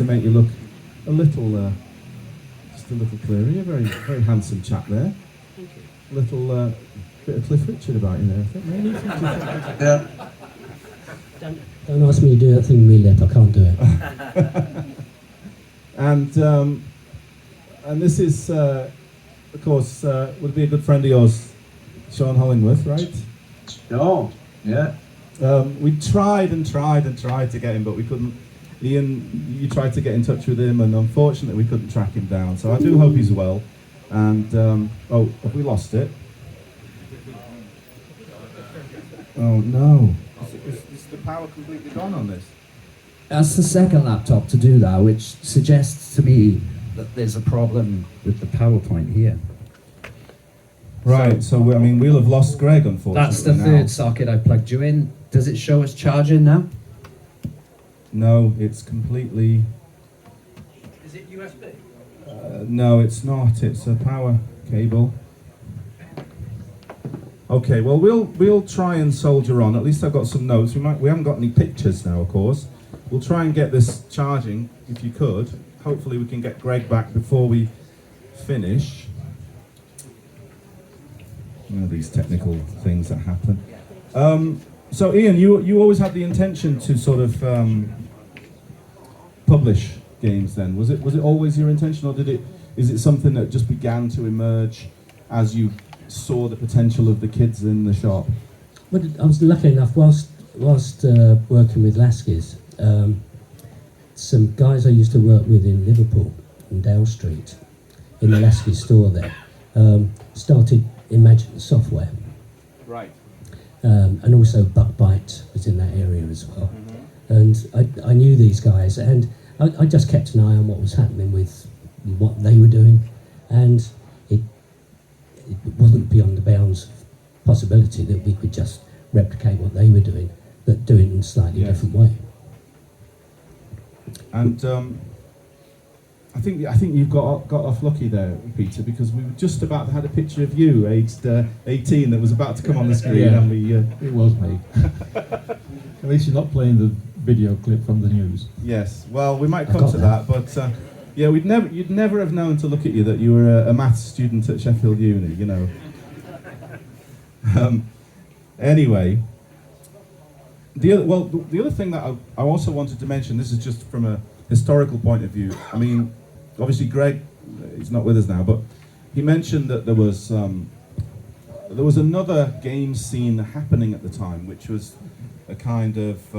make you look a little clearer. You're a very handsome chap there. Thank you. Little bit of Cliff Richard about you there, I think. Really? Don't ask me to do that thing with my lip. I can't do it. And this is, of course, would be a good friend of yours, Sean Hollingworth, right? Oh, yeah. We tried to get him, but we couldn't. Ian, you tried to get in touch with him, and unfortunately we couldn't track him down. So I do hope he's well. And, oh, have we lost it? Oh no. Is the power completely gone on this? That's the second laptop to do that, which suggests to me that there's a problem with the PowerPoint here. Right, so I mean, we'll have lost Greg, unfortunately. That's the third socket I plugged you in. Does it show us charging now? No, it's completely... Is it USB? No, it's not. It's a power cable. Okay, well, we'll try and soldier on. At least I've got some notes. We haven't got any pictures now, of course. We'll try and get this charging, if you could. Hopefully we can get Greg back before we finish. You know, these technical things that happen. So Ian, you always had the intention to sort of publish games then. Was it always your intention, or is it something that just began to emerge as you saw the potential of the kids in the shop? Well, I was lucky enough, whilst working with Laskis, some guys I used to work with in Liverpool, in Dale Street, in the Laskis store there, started Imagine Software. Right. And also Buckbite was in that area as well. And I knew these guys, and I just kept an eye on what was happening with what they were doing, and it wasn't beyond the bounds of possibility that we could just replicate what they were doing, but do it in a slightly different way. And I think you've got off lucky there, Peter, because we were just about to have a picture of you, aged 18, that was about to come on the screen, and we... It was me. At least you're not playing the video clip from the news. Yes, well, we might come to that, but yeah, you'd never have known to look at you that you were a maths student at Sheffield Uni, you know. Anyway, the other thing that I also wanted to mention, this is just from a historical point of view. I mean, obviously Greg, he's not with us now, but he mentioned that there was another game scene happening at the time, which was a kind of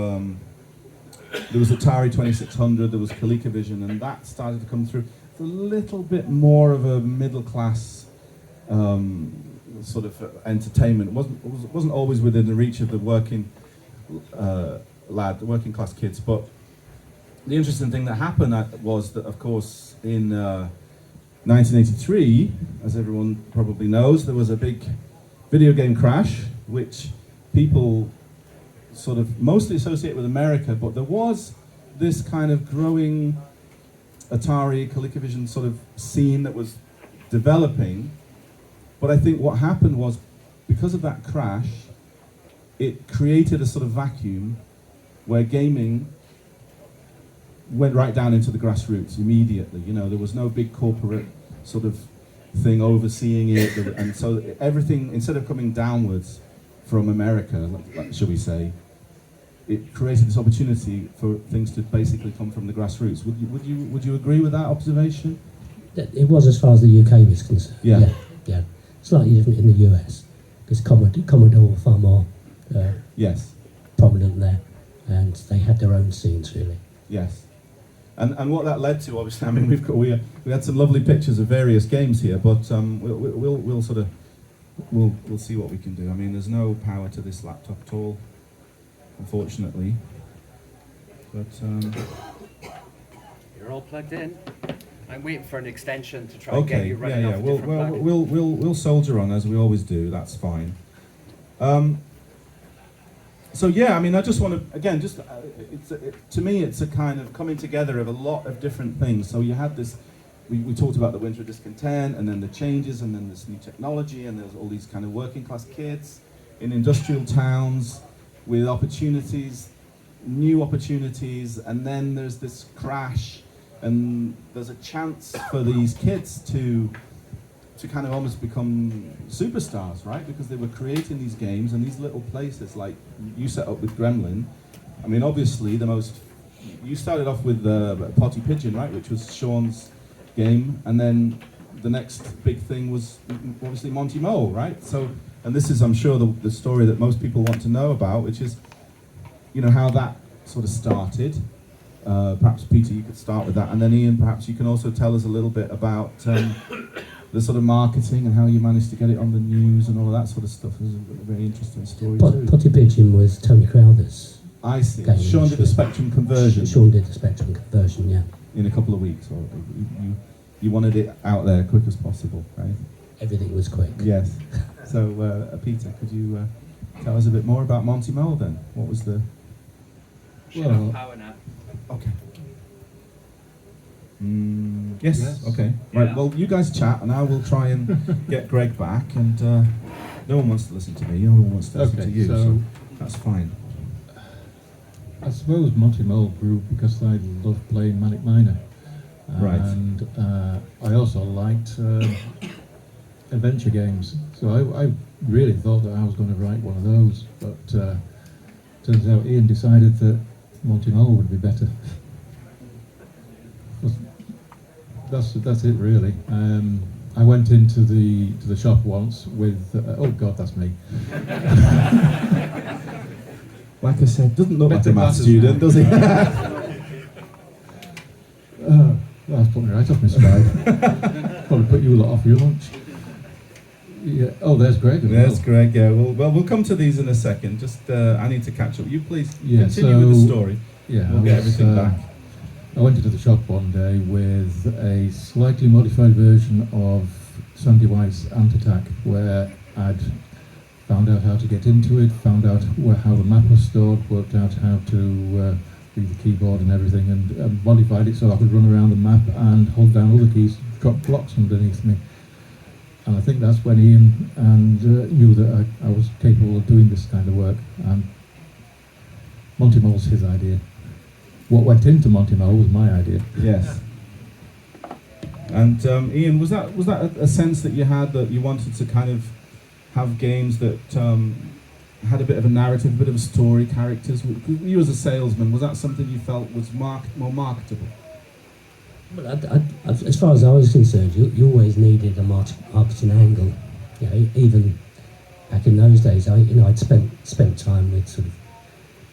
there was Atari 2600, there was ColecoVision, and that started to come through. It's a little bit more of a middle class sort of entertainment. It wasn't always within the reach of the working class kids. But the interesting thing that happened was that, of course, in 1983, as everyone probably knows, there was a big video game crash, which people sort of mostly associate with America, but there was this kind of growing Atari, ColecoVision sort of scene that was developing. But I think what happened was, because of that crash, it created a sort of vacuum where gaming went right down into the grassroots immediately. You know, there was no big corporate sort of thing overseeing it, and so everything, instead of coming downwards from America, shall we say, it created this opportunity for things to basically come from the grassroots. Would you agree with that observation? It was, as far as the UK was concerned. Yeah. Yeah. Slightly different in the US, because Commodore were far more Yes. prominent there, and they had their own scenes, really. Yes. And what that led to, obviously, I mean, we had some lovely pictures of various games here, but we'll sort of we'll see what we can do. I mean, there's no power to this laptop at all, unfortunately. But You're all plugged in. I'm waiting for an extension to try and get okay, you running off a We'll different plug. we'll soldier on as we always do. That's fine. So yeah, I mean, I just want to again, to me, it's a kind of coming together of a lot of different things. So you had this. We talked about the winter of discontent, and then the changes, and then this new technology, and there's all these kind of working class kids in industrial towns with opportunities, new opportunities, and then there's this crash, and there's a chance for these kids to kind of almost become superstars, right? Because they were creating these games and these little places like you set up with Gremlin. I mean, obviously you started off with Potty Pigeon, right, which was Sean's game, and then the next big thing was obviously Monty Mole, right? So, and this is, I'm sure, the story that most people want to know about, which is, you know, how that sort of started. Perhaps Peter, you could start with that, and then Ian, perhaps you can also tell us a little bit about the sort of marketing and how you managed to get it on the news and all of that sort of stuff. It was a very interesting story too. Potty Pigeon was Tony Crowther's. I see. Game Sean did the Spectrum conversion. Sean did the Spectrum conversion, yeah. In a couple of weeks, or you wanted it out there quick as possible, right? Everything was quick. Yes. So, Peter, could you tell us a bit more about Monty Mole then? What was the... Shut off power now. Okay. Yes. Yes. Okay. Right. Yeah. Well, you guys chat, and I will try and get Greg back. And no one wants to listen to me. No one wants to listen to you. So that's fine. I suppose Monty Mole grew because I loved playing Manic Miner. Right. And I also liked adventure games. So I really thought that I was going to write one of those. But turns out Ian decided that Monty Mole would be better. That's it really. I went into the shop once with oh god, that's me. Like I said, doesn't look like Better a maths glasses student, now. does he? That's putting me right off my stride. Probably put you lot off your lunch. Yeah. Oh, there's Greg. As There's well. Greg. Yeah. We'll come to these in a second. Just I need to catch up. You please Yeah, continue with the so- story. Yeah, We'll get everything back. I went into the shop one day with a slightly modified version of Sandy White's Ant Attack, where I'd found out how to get into it, found out how the map was stored, worked out how to read the keyboard and everything, and modified it so I could run around the map and hold down all the keys, drop blocks underneath me. And I think that's when Ian knew that I was capable of doing this kind of work. And Monty Mole's his idea. What went into Monty Mole was my idea. Yes. And Ian, was that a sense that you had that you wanted to kind of have games that had a bit of a narrative, a bit of a story, characters? You as a salesman, was that something you felt was more marketable? Well, as far as I was concerned, you always needed a marketing angle. You know, even back in those days, I'd spent time with sort of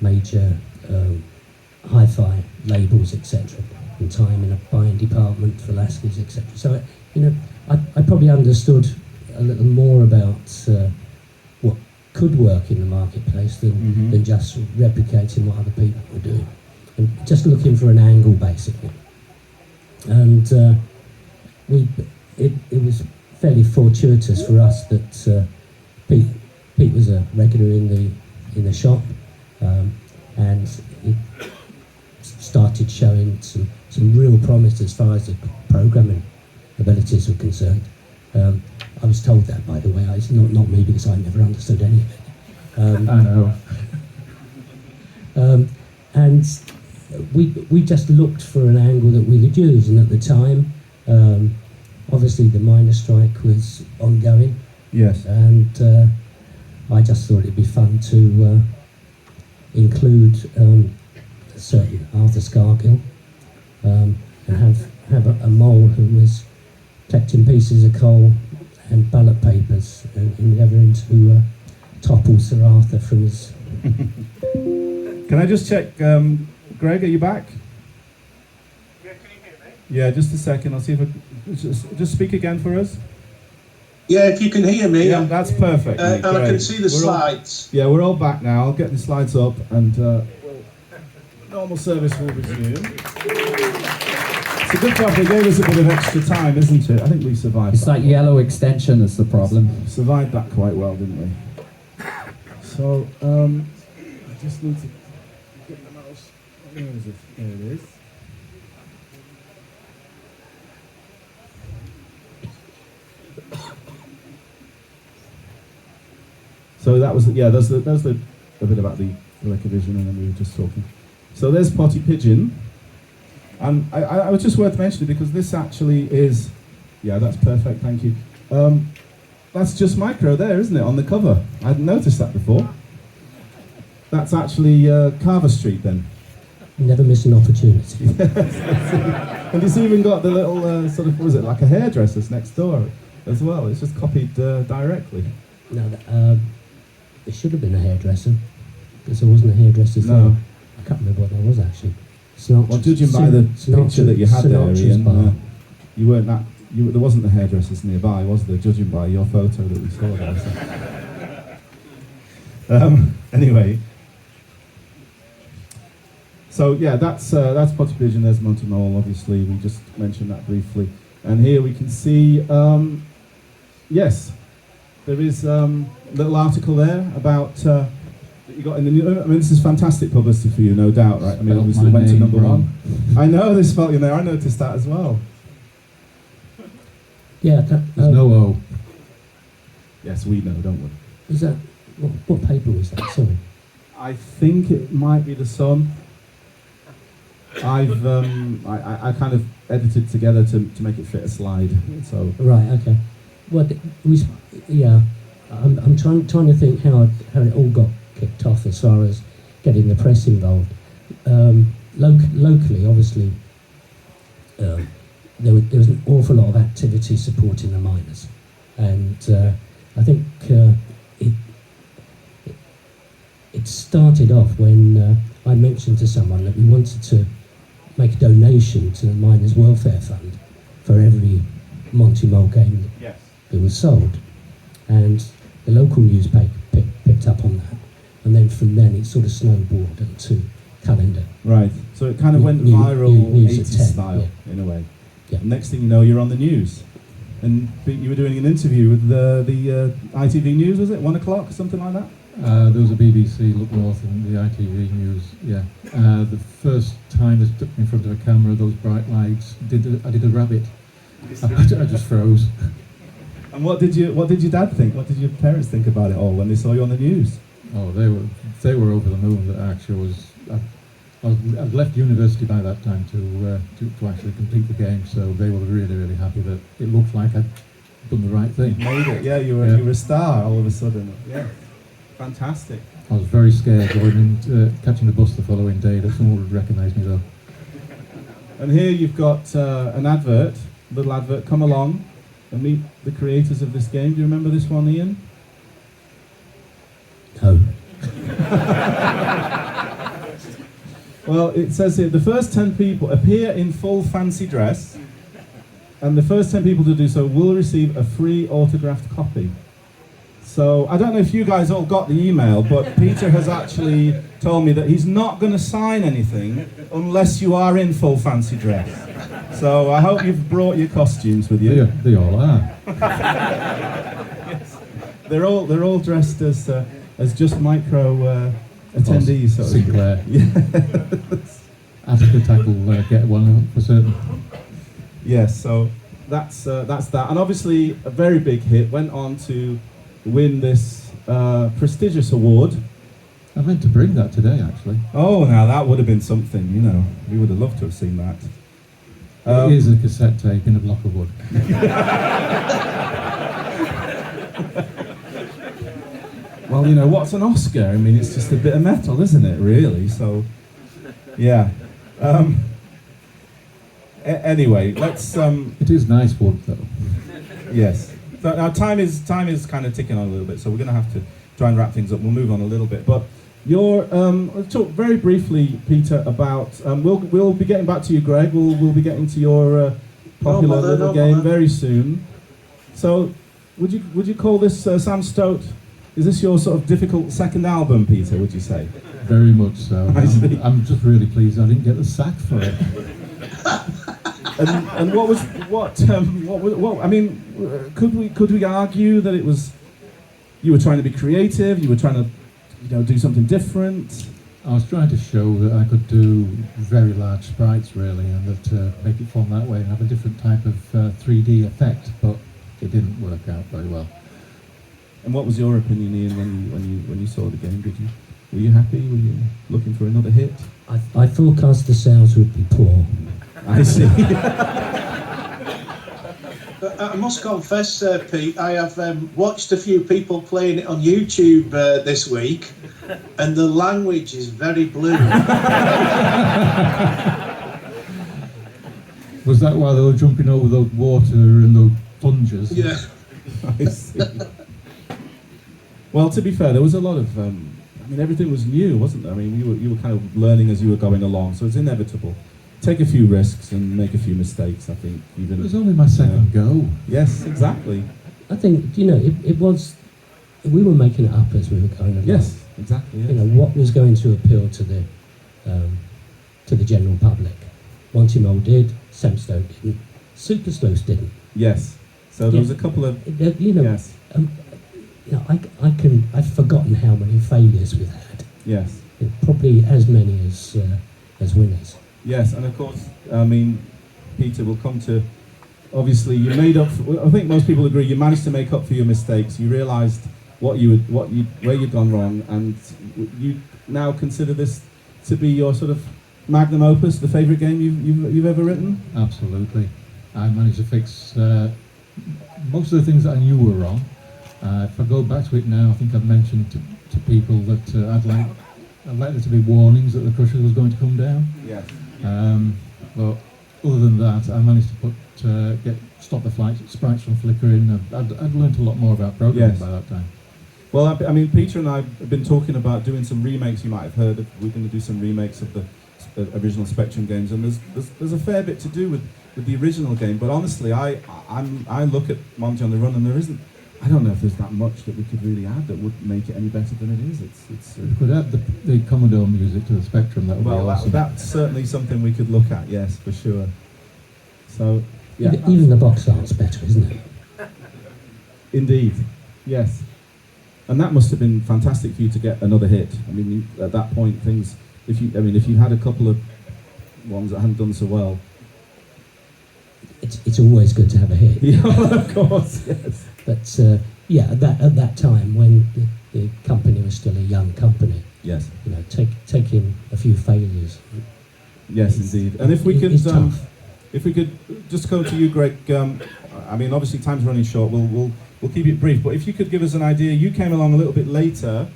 major hi-fi labels, etc., and time in a buying department for Laskys, etc. So, I probably understood a little more about what could work in the marketplace than just replicating what other people were doing, and just looking for an angle, basically. And it was fairly fortuitous for us that Pete was a regular in the shop, and it started showing some real promise as far as the programming abilities were concerned. I was told that, by the way. It's not me, because I never understood any of it. I know. And we just looked for an angle that we could use, and at the time, obviously the miner strike was ongoing, Yes. and I just thought it'd be fun to include certain Arthur Scargill, and have a mole who was collecting pieces of coal and ballot papers and endeavouring to topple Sir Arthur from his... Can I just check, Greg, are you back? Yeah, can you hear me? Yeah, just a second. I'll see if I just speak again for us. Yeah, if you can hear me, Yeah, that's perfect. mate, and I can great. see the slides. Yeah, we're all back now. I'll get the slides up and normal service will resume. It's a good job they gave us a bit of extra time, isn't it? I think we survived. It's that. like yellow extension is the problem. Survived that quite well, didn't we? So, I just need to get the mouse. Where is it? There it is. So that was, there's the a bit about the Vision, and then we were just talking. So there's Potty Pigeon. And I was just worth mentioning because this actually is, that's perfect, thank you. That's just Micro there, isn't it, on the cover? I hadn't noticed that before. That's actually Carver Street then. Never miss an opportunity. And it's even got the little sort of, what is it, like a hairdresser's next door as well. It's just copied directly. No, there should have been a hairdresser, because there wasn't a hairdresser. No. I can't remember what that was actually. Sinatra, Well, judging by the picture that you had there, Ian, you weren't that. There wasn't the hairdressers nearby, was there? Judging by your photo that we saw there. So. Anyway, so that's Potty Pigeon. There's Monty Mole. Obviously, we just mentioned that briefly, and here we can see. Yes, there is a little article there about. You got in the new, I mean, this is fantastic publicity for you, no doubt, right? I mean, obviously it went to #1. I know they spelt you there. I noticed that as well. Yeah, There's no O. Yes, we know, don't we? is that what paper was that? Sorry. I think it might be the Sun. I've I kind of edited together to make it fit a slide. So Right. Okay. Well, I'm trying to think how it all got kicked off as far as getting the press involved. Locally, obviously, there was an awful lot of activity supporting the miners, and I think it started off when I mentioned to someone that we wanted to make a donation to the Miners' Welfare Fund for every Monty Mole game that was sold, and the local newspaper picked up on that. And then from then it sort of snowballed into calendar. right, so it kind of went viral, 80s style in a way. Yeah. And next thing you know, you're on the news, and you were doing an interview with the ITV News, was it 1 o'clock, something like that? There was a BBC Look North and the ITV News, yeah. The first time they stuck me in front of a camera, those bright lights, I did a rabbit. I just froze. And what did your dad think? What did your parents think about it all when they saw you on the news? Oh, they were over the moon that I actually was. I'd left university by that time to actually complete the game, so they were really, really happy that it looked like I'd done the right thing. Made it, yeah. You were a star all of a sudden. Yeah, fantastic. I was very scared going into catching the bus the following day that someone would recognise me though. And here you've got an advert, little advert. Come along and meet the creators of this game. Do you remember this one, Ian? No. Well, it says here, the first 10 people appear in full fancy dress, and the first 10 people to do so will receive a free autographed copy. So, I don't know if you guys all got the email, but Peter has actually told me that he's not going to sign anything unless you are in full fancy dress. So, I hope you've brought your costumes with you. They all are. They're all dressed as just Micro attendees. So Sinclair. Yes. Attica will get one for certain. Yes, so that's that. And obviously a very big hit, went on to win this prestigious award. I meant to bring that today actually. Oh, now that would have been something, you know. We would have loved to have seen that. It is a cassette tape in a block of wood. Well, you know, what's an Oscar? I mean, it's just a bit of metal, isn't it, really? So, yeah. Anyway, let's... It is nice wood, though. Yes. So now time is kind of ticking on a little bit, so we're going to have to try and wrap things up. We'll move on a little bit. But let's talk very briefly, Peter, about... we'll be getting back to you, Greg. We'll be getting to your popular little game very soon. So... Would you call this Sam Stoat? Is this your sort of difficult second album, Peter? Would you say? Very much so. I see. I'm just really pleased I didn't get the sack for it. And what I mean, could we argue that it was you were trying to be creative, you were trying to do something different? I was trying to show that I could do very large sprites, really, and that make it form that way and have a different type of 3D effect, but it didn't work out very well. And what was your opinion, Ian, when you saw the game? Were you happy? Were you looking for another hit? I forecast the sales would be poor. I see. I must confess, Pete, I have watched a few people playing it on YouTube this week, and the language is very blue. Was that why they were jumping over those water and those plungers? Yeah. I see. Well, to be fair, there was a lot of. Everything was new, wasn't there? I mean, you were kind of learning as you were going along, so it's inevitable. Take a few risks and make a few mistakes, I think. It was only my second go. Yes, exactly. I think, it was, we were making it up as we were going along. Yes, exactly. Yes. What was going to appeal to the general public. Monty Mole did, Sam Stoat didn't, Super Sleuths didn't. Yes. So there was a couple of. Yes. I've forgotten how many failures we've had. Yes. Probably as many as winners. Yes, and of course, Peter will come to. Obviously, you made up. I think most people agree. You managed to make up for your mistakes. You realised where you'd gone wrong, and you now consider this to be your sort of magnum opus, the favourite game you've ever written. Absolutely, I managed to fix most of the things that I knew were wrong. If I go back to it now, I think I've mentioned to people that I'd like there to be warnings that the crusher was going to come down. Yes. But other than that, I managed to stop the sprites from flickering. I'd learned a lot more about programming by that time. Well, Peter and I have been talking about doing some remakes. You might have heard of. We're going to do some remakes of the original Spectrum games, and there's a fair bit to do with the original game. But honestly, I look at Monty on the Run, and there isn't. I don't know if there's that much that we could really add that would make it any better than it is. We could add the Commodore music to the Spectrum. That would be awesome. That's certainly something we could look at. Yes, for sure. So yeah, even the box art's better, isn't it? Indeed, yes. And that must have been fantastic for you to get another hit. At that point, things. If you had a couple of ones that hadn't done so well. It's always good to have a hit. Yeah, of course, yes. But at that time when the company was still a young company, yes, taking a few failures. Yes, indeed. And if we could just go to you, Greg. Obviously time's running short. We'll keep it brief. But if you could give us an idea, you came along a little bit later.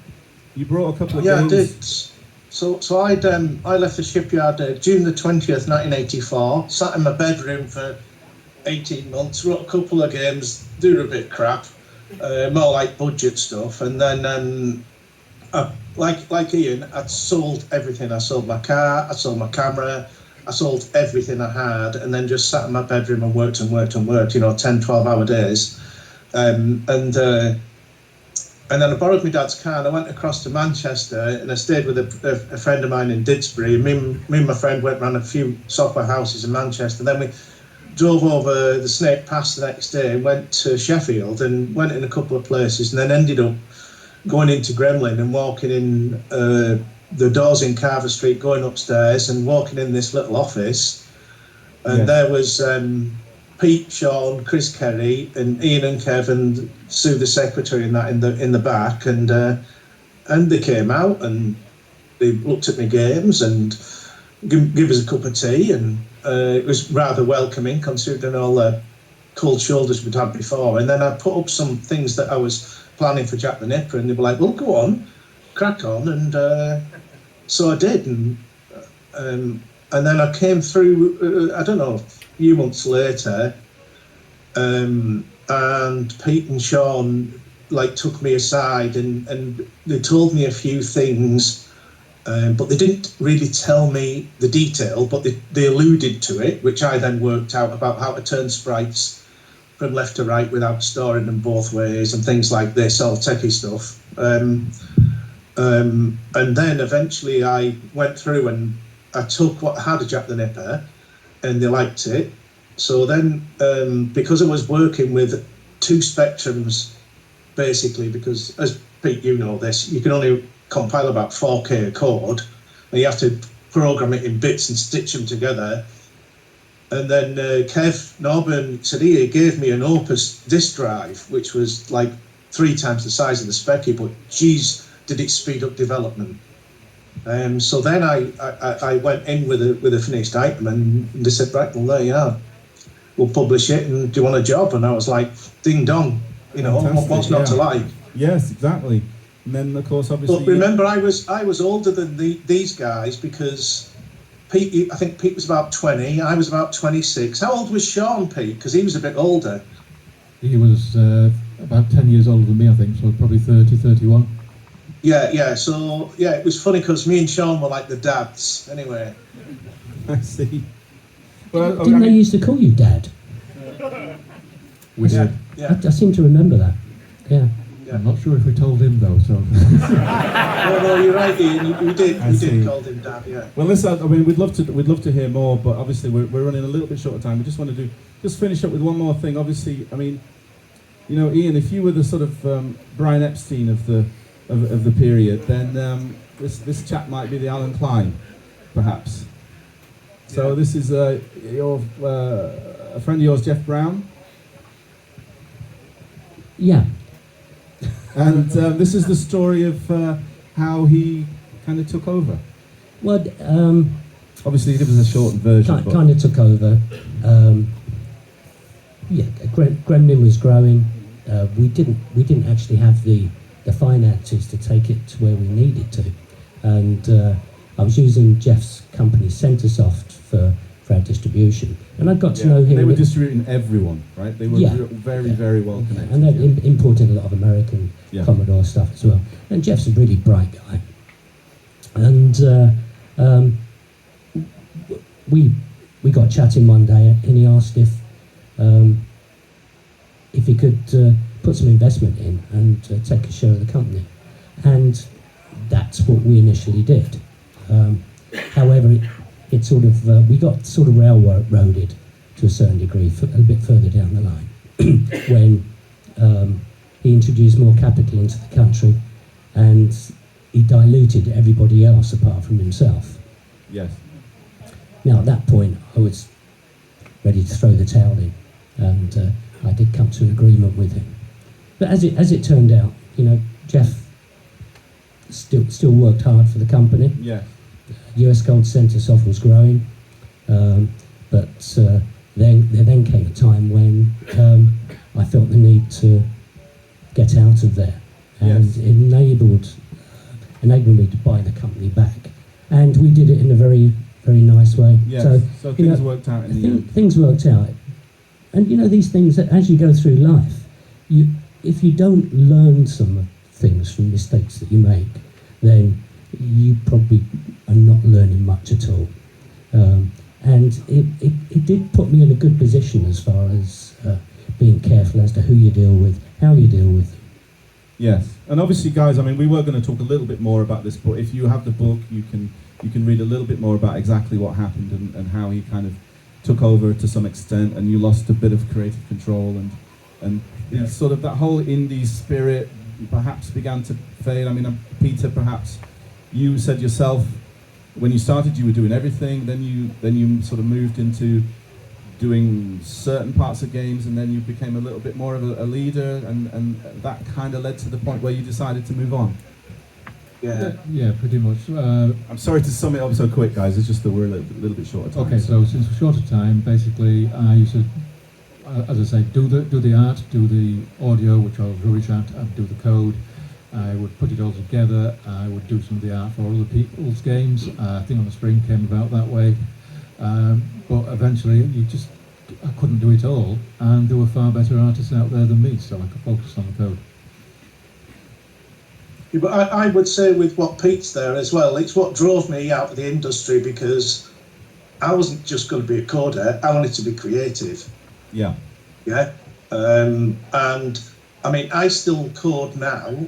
You brought a couple of games. Yeah, I did. So I left the shipyard June the 20th, 1984. Sat in my bedroom for 18 months, wrote a couple of games, they were a bit crap, more like budget stuff, and then like Ian, I'd sold everything. I sold my car, I sold my camera, I sold everything I had, and then just sat in my bedroom and worked, 10, 12-hour days. And then I borrowed my dad's car and I went across to Manchester and I stayed with a friend of mine in Didsbury. Me and my friend went round a few software houses in Manchester. Then we drove over the Snake Pass the next day and went to Sheffield and went in a couple of places and then ended up going into Gremlin and walking in the doors in Carver Street, going upstairs and walking in this little office. And there was Pete, Sean, Chris Kerry and Ian and Kevin, Sue the secretary and that in the back, and they came out and they looked at my games and give us a cup of tea, and it was rather welcoming considering all the cold shoulders we'd had before. And then I put up some things that I was planning for Jack the Nipper, and they were like, well, go on, crack on. And so I did, and then I came through, I don't know, a few months later, and Pete and Sean took me aside and they told me a few things, but they didn't really tell me the detail, but they alluded to it, which I then worked out about how to turn sprites from left to right without storing them both ways and things like this, all techie stuff. And then eventually I went through and I took what had a Jack the Nipper, and they liked it. So then, because I was working with 2 spectrums, basically, because as Pete, you know this, you can only compile about 4K of code, and you have to program it in bits and stitch them together. And then Kev Norburn said he gave me an Opus disk drive, which was like 3 times the size of the Specky, but geez, did it speed up development. So then I went in with a finished item, and they said, right, well, there you are. We'll publish it, and do you want a job? And I was like, ding dong, you know, what's not to like? Yes, exactly. And then, of course, obviously... But remember, I was older than these guys, because Pete, I think Pete was about 20, I was about 26. How old was Sean, Pete? Because he was a bit older. He was about 10 years older than me, I think, so probably 30, 31. Yeah, so, yeah, it was funny because me and Sean were like the dads, anyway. I see. Well, Didn't they used to call you Dad? We did. Yeah. I seem to remember that. Yeah. Yeah. I'm not sure if we told him, though, so... No, you're right, Ian. We did see. call him Dad, yeah. Well, listen, I mean, we'd love to hear more, but obviously we're running a little bit short of time. We just want to just finish up with one more thing. Obviously, I mean, you know, Ian, if you were the sort of Brian Epstein of the period, then this chap might be the Alan Klein, perhaps. So Yeah. this is a friend of yours, Jeff Brown, Yeah. and this is the story of how he kind of took over. Well, Obviously, it was a shortened version. but- kind of took over. Yeah, Gremlin was growing. We didn't actually have the finances to take it to where we needed to, and I was using Jeff's company Centresoft for our distribution, and I got to know him. They were distributing everyone, right? They were very well connected. And they imported a lot of American Yeah. Commodore stuff as well. And Jeff's a really bright guy. And we got chatting one day, and he asked if he could put some investment in and take a share of the company. And that's what we initially did. However, it sort of we got sort of railroaded to a certain degree a bit further down the line when he introduced more capital into the country, and he diluted everybody else apart from himself. Yes. Now at that point, I was ready to throw the towel in, and I did come to an agreement with him. But as it turned out, you know, Jeff still worked hard for the company. Yeah. US Gold Centresoft was growing, but there then came a time when I felt the need to get out of there, and Yes. it enabled me to buy the company back, and we did it in a very nice way. Yes. So you things know, worked out in the end. Things worked out, and you know these things that as you go through life, if you don't learn some things from mistakes that you make, then you probably are not learning much at all. And it did put me in a good position as far as being careful as to who you deal with, how you deal with them. Yes, and obviously, guys, I mean, we were going to talk a little bit more about this, but if you have the book, you can read a little bit more about exactly what happened and how he kind of took over to some extent, and you lost a bit of creative control, and Yeah. sort of that whole indie spirit perhaps began to fade. I mean, Peter, perhaps you said yourself when you started you were doing everything, then you sort of moved into doing certain parts of games, and then you became a little bit more of a leader, and that kind of led to the point where you decided to move on. Yeah. Yeah, pretty much. I'm sorry to sum it up so quick, guys. It's just that we're a little bit short of time. Okay, so since we're short of time, basically, I used to, as I say, do the art, do the audio, which I was rubbish at, I'd do the code. I would put it all together. I would do some of the art for other people's games. I think On the Spring came about that way. But eventually, I couldn't do it all, and there were far better artists out there than me, so I could focus on the code. Yeah, but I would say with what Pete's there as well, it's what drove me out of the industry, because I wasn't just going to be a coder, I wanted to be creative. Yeah. Yeah. And I mean, I still code now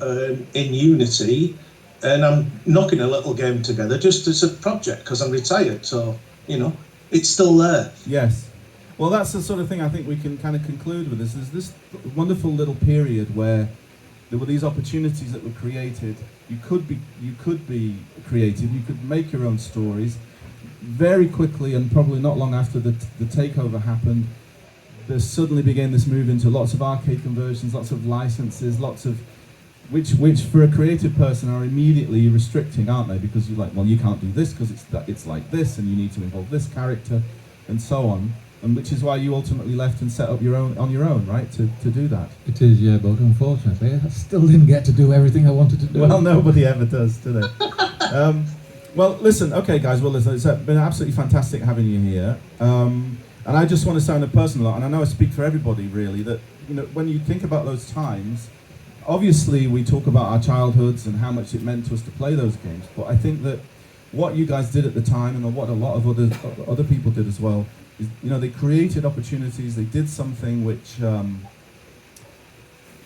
in Unity, and I'm knocking a little game together just as a project because I'm retired. So, you know, it's still there. Yes. Well, that's the sort of thing I think we can kind of conclude with this. There's this wonderful little period where there were these opportunities that were created. You could be creative. You could make your own stories. Very quickly, and probably not long after the takeover happened, there suddenly began this move into lots of arcade conversions, lots of licenses, lots of which for a creative person are immediately restricting, aren't they? Because you're like, well, you can't do this because it's like this, and you need to involve this character, and so on. And which is why you ultimately left and set up your own on your own, right? To do that. It is, yeah, but unfortunately, I still didn't get to do everything I wanted to do. Well, nobody ever does, do they? Well, listen, okay, guys. Well, listen, it's been absolutely fantastic having you here. And I just want to sound a personal, and I know I speak for everybody, really, that when you think about those times, obviously we talk about our childhoods and how much it meant to us to play those games. But I think that what you guys did at the time, and what a lot of other people did as well, is they created opportunities. They did something which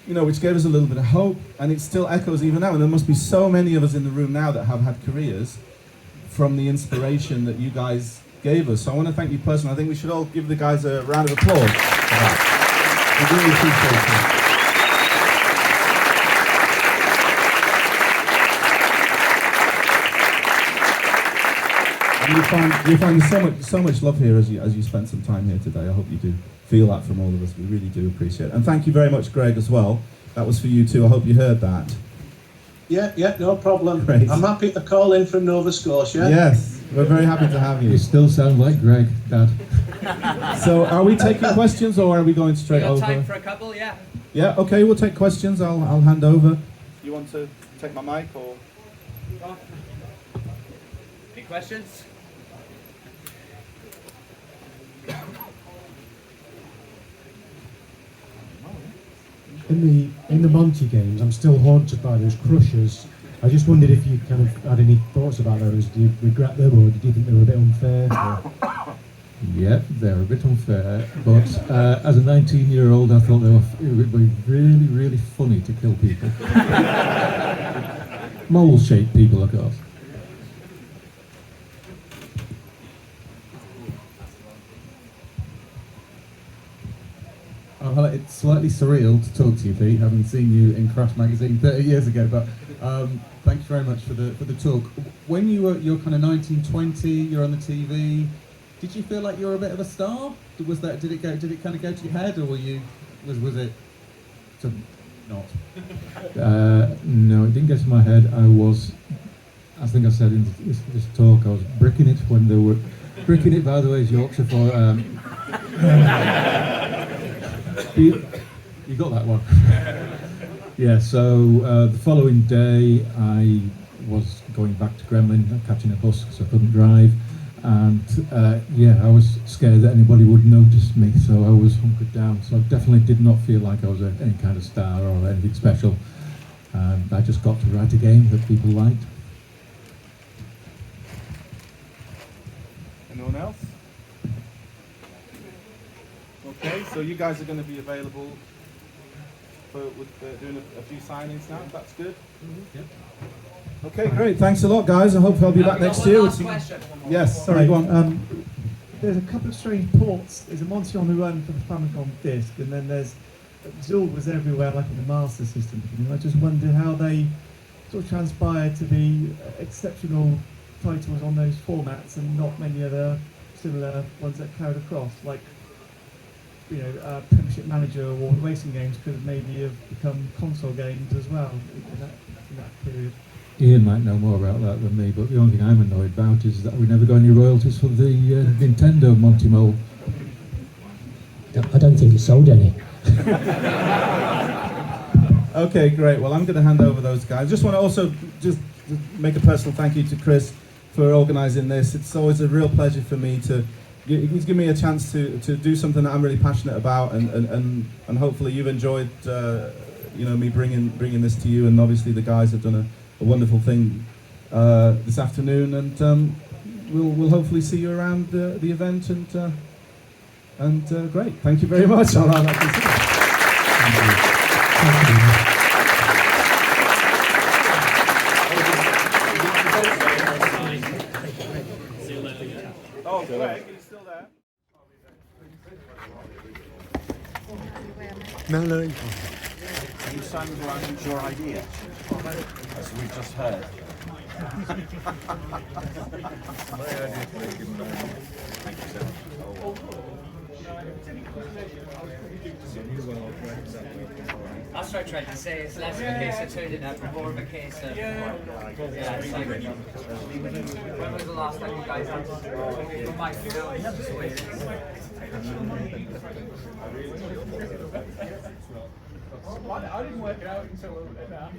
which gave us a little bit of hope, and it still echoes even now. And there must be so many of us in the room now that have had careers from the inspiration that you guys gave us. So I want to thank you personally. I think we should all give the guys a round of applause for that. I really appreciate it. And you find so much love here as you spent some time here today. I hope you do feel that from all of us. We really do appreciate it. And thank you very much, Greg, as well. That was for you too. I hope you heard that. Yeah, no problem. Great. I'm happy to call in from Nova Scotia. Yes, we're very happy to have you. You still sound like Greg, Dad. So are we taking questions or are we going straight over? Time for a couple, yeah. Yeah, okay, we'll take questions. I'll hand over. You want to take my mic or? Any questions? In the Monty games, I'm still haunted by those crushers. I just wondered if you kind of had any thoughts about those. Do you regret them, or did you think they were a bit unfair? Yeah, they're a bit unfair, but as a 19-year-old, I thought it would be really, really funny to kill people. Mole-shaped people, of course. Well, it's slightly surreal to talk to you, Pete, having seen you in Crash magazine 30 years ago. But thank you very much for the talk. When you're kind of 19, 20, you're on the TV. Did you feel like you were a bit of a star? Did it kind of go to your head, or was it not? No, it didn't get to my head. I think I said in this talk, I was bricking it when they were bricking it. By the way, is Yorkshire for. You got that one. Yeah, so the following day I was going back to Gremlin, catching a bus because I couldn't drive, and I was scared that anybody would notice me, so I was hunkered down. So I definitely did not feel like I was any kind of star or anything special. I just got to write a game that people liked. Anyone else? Okay, so you guys are going to be available for doing a few signings now. That's good. Yep. Okay, great. Thanks a lot, guys. I hope I'll be back next year. Last question. Yes, sorry, go on. There's a couple of strange ports. There's a Monty on the Run for the Famicom disc, and then there's Zool was everywhere, like in the Master System. And I just wondered how they sort of transpired to be exceptional titles on those formats, and not many other similar ones that carried across, like Premiership Manager or racing games could have maybe have become console games as well in that period. Ian might know more about that than me, but the only thing I'm annoyed about is that we never got any royalties for the Nintendo Monty Mole. I don't think it sold any. Okay, great. Well, I'm going to hand over those guys. Just want to also just make a personal thank you to Chris for organising this. It's always a real pleasure for me to. He's given me a chance to do something that I'm really passionate about, and hopefully you've enjoyed me bringing this to you, and obviously the guys have done a wonderful thing this afternoon, and we'll hopefully see you around the event, and And great, thank you very much. Allan. Oh, Greg, are you still there? No. You sound like it's your idea, as we've just heard. That's what I tried to say. It's less of a case of turning up, and more of a case of it's like, when was the last time you guys had the mic? I didn't work it out until now.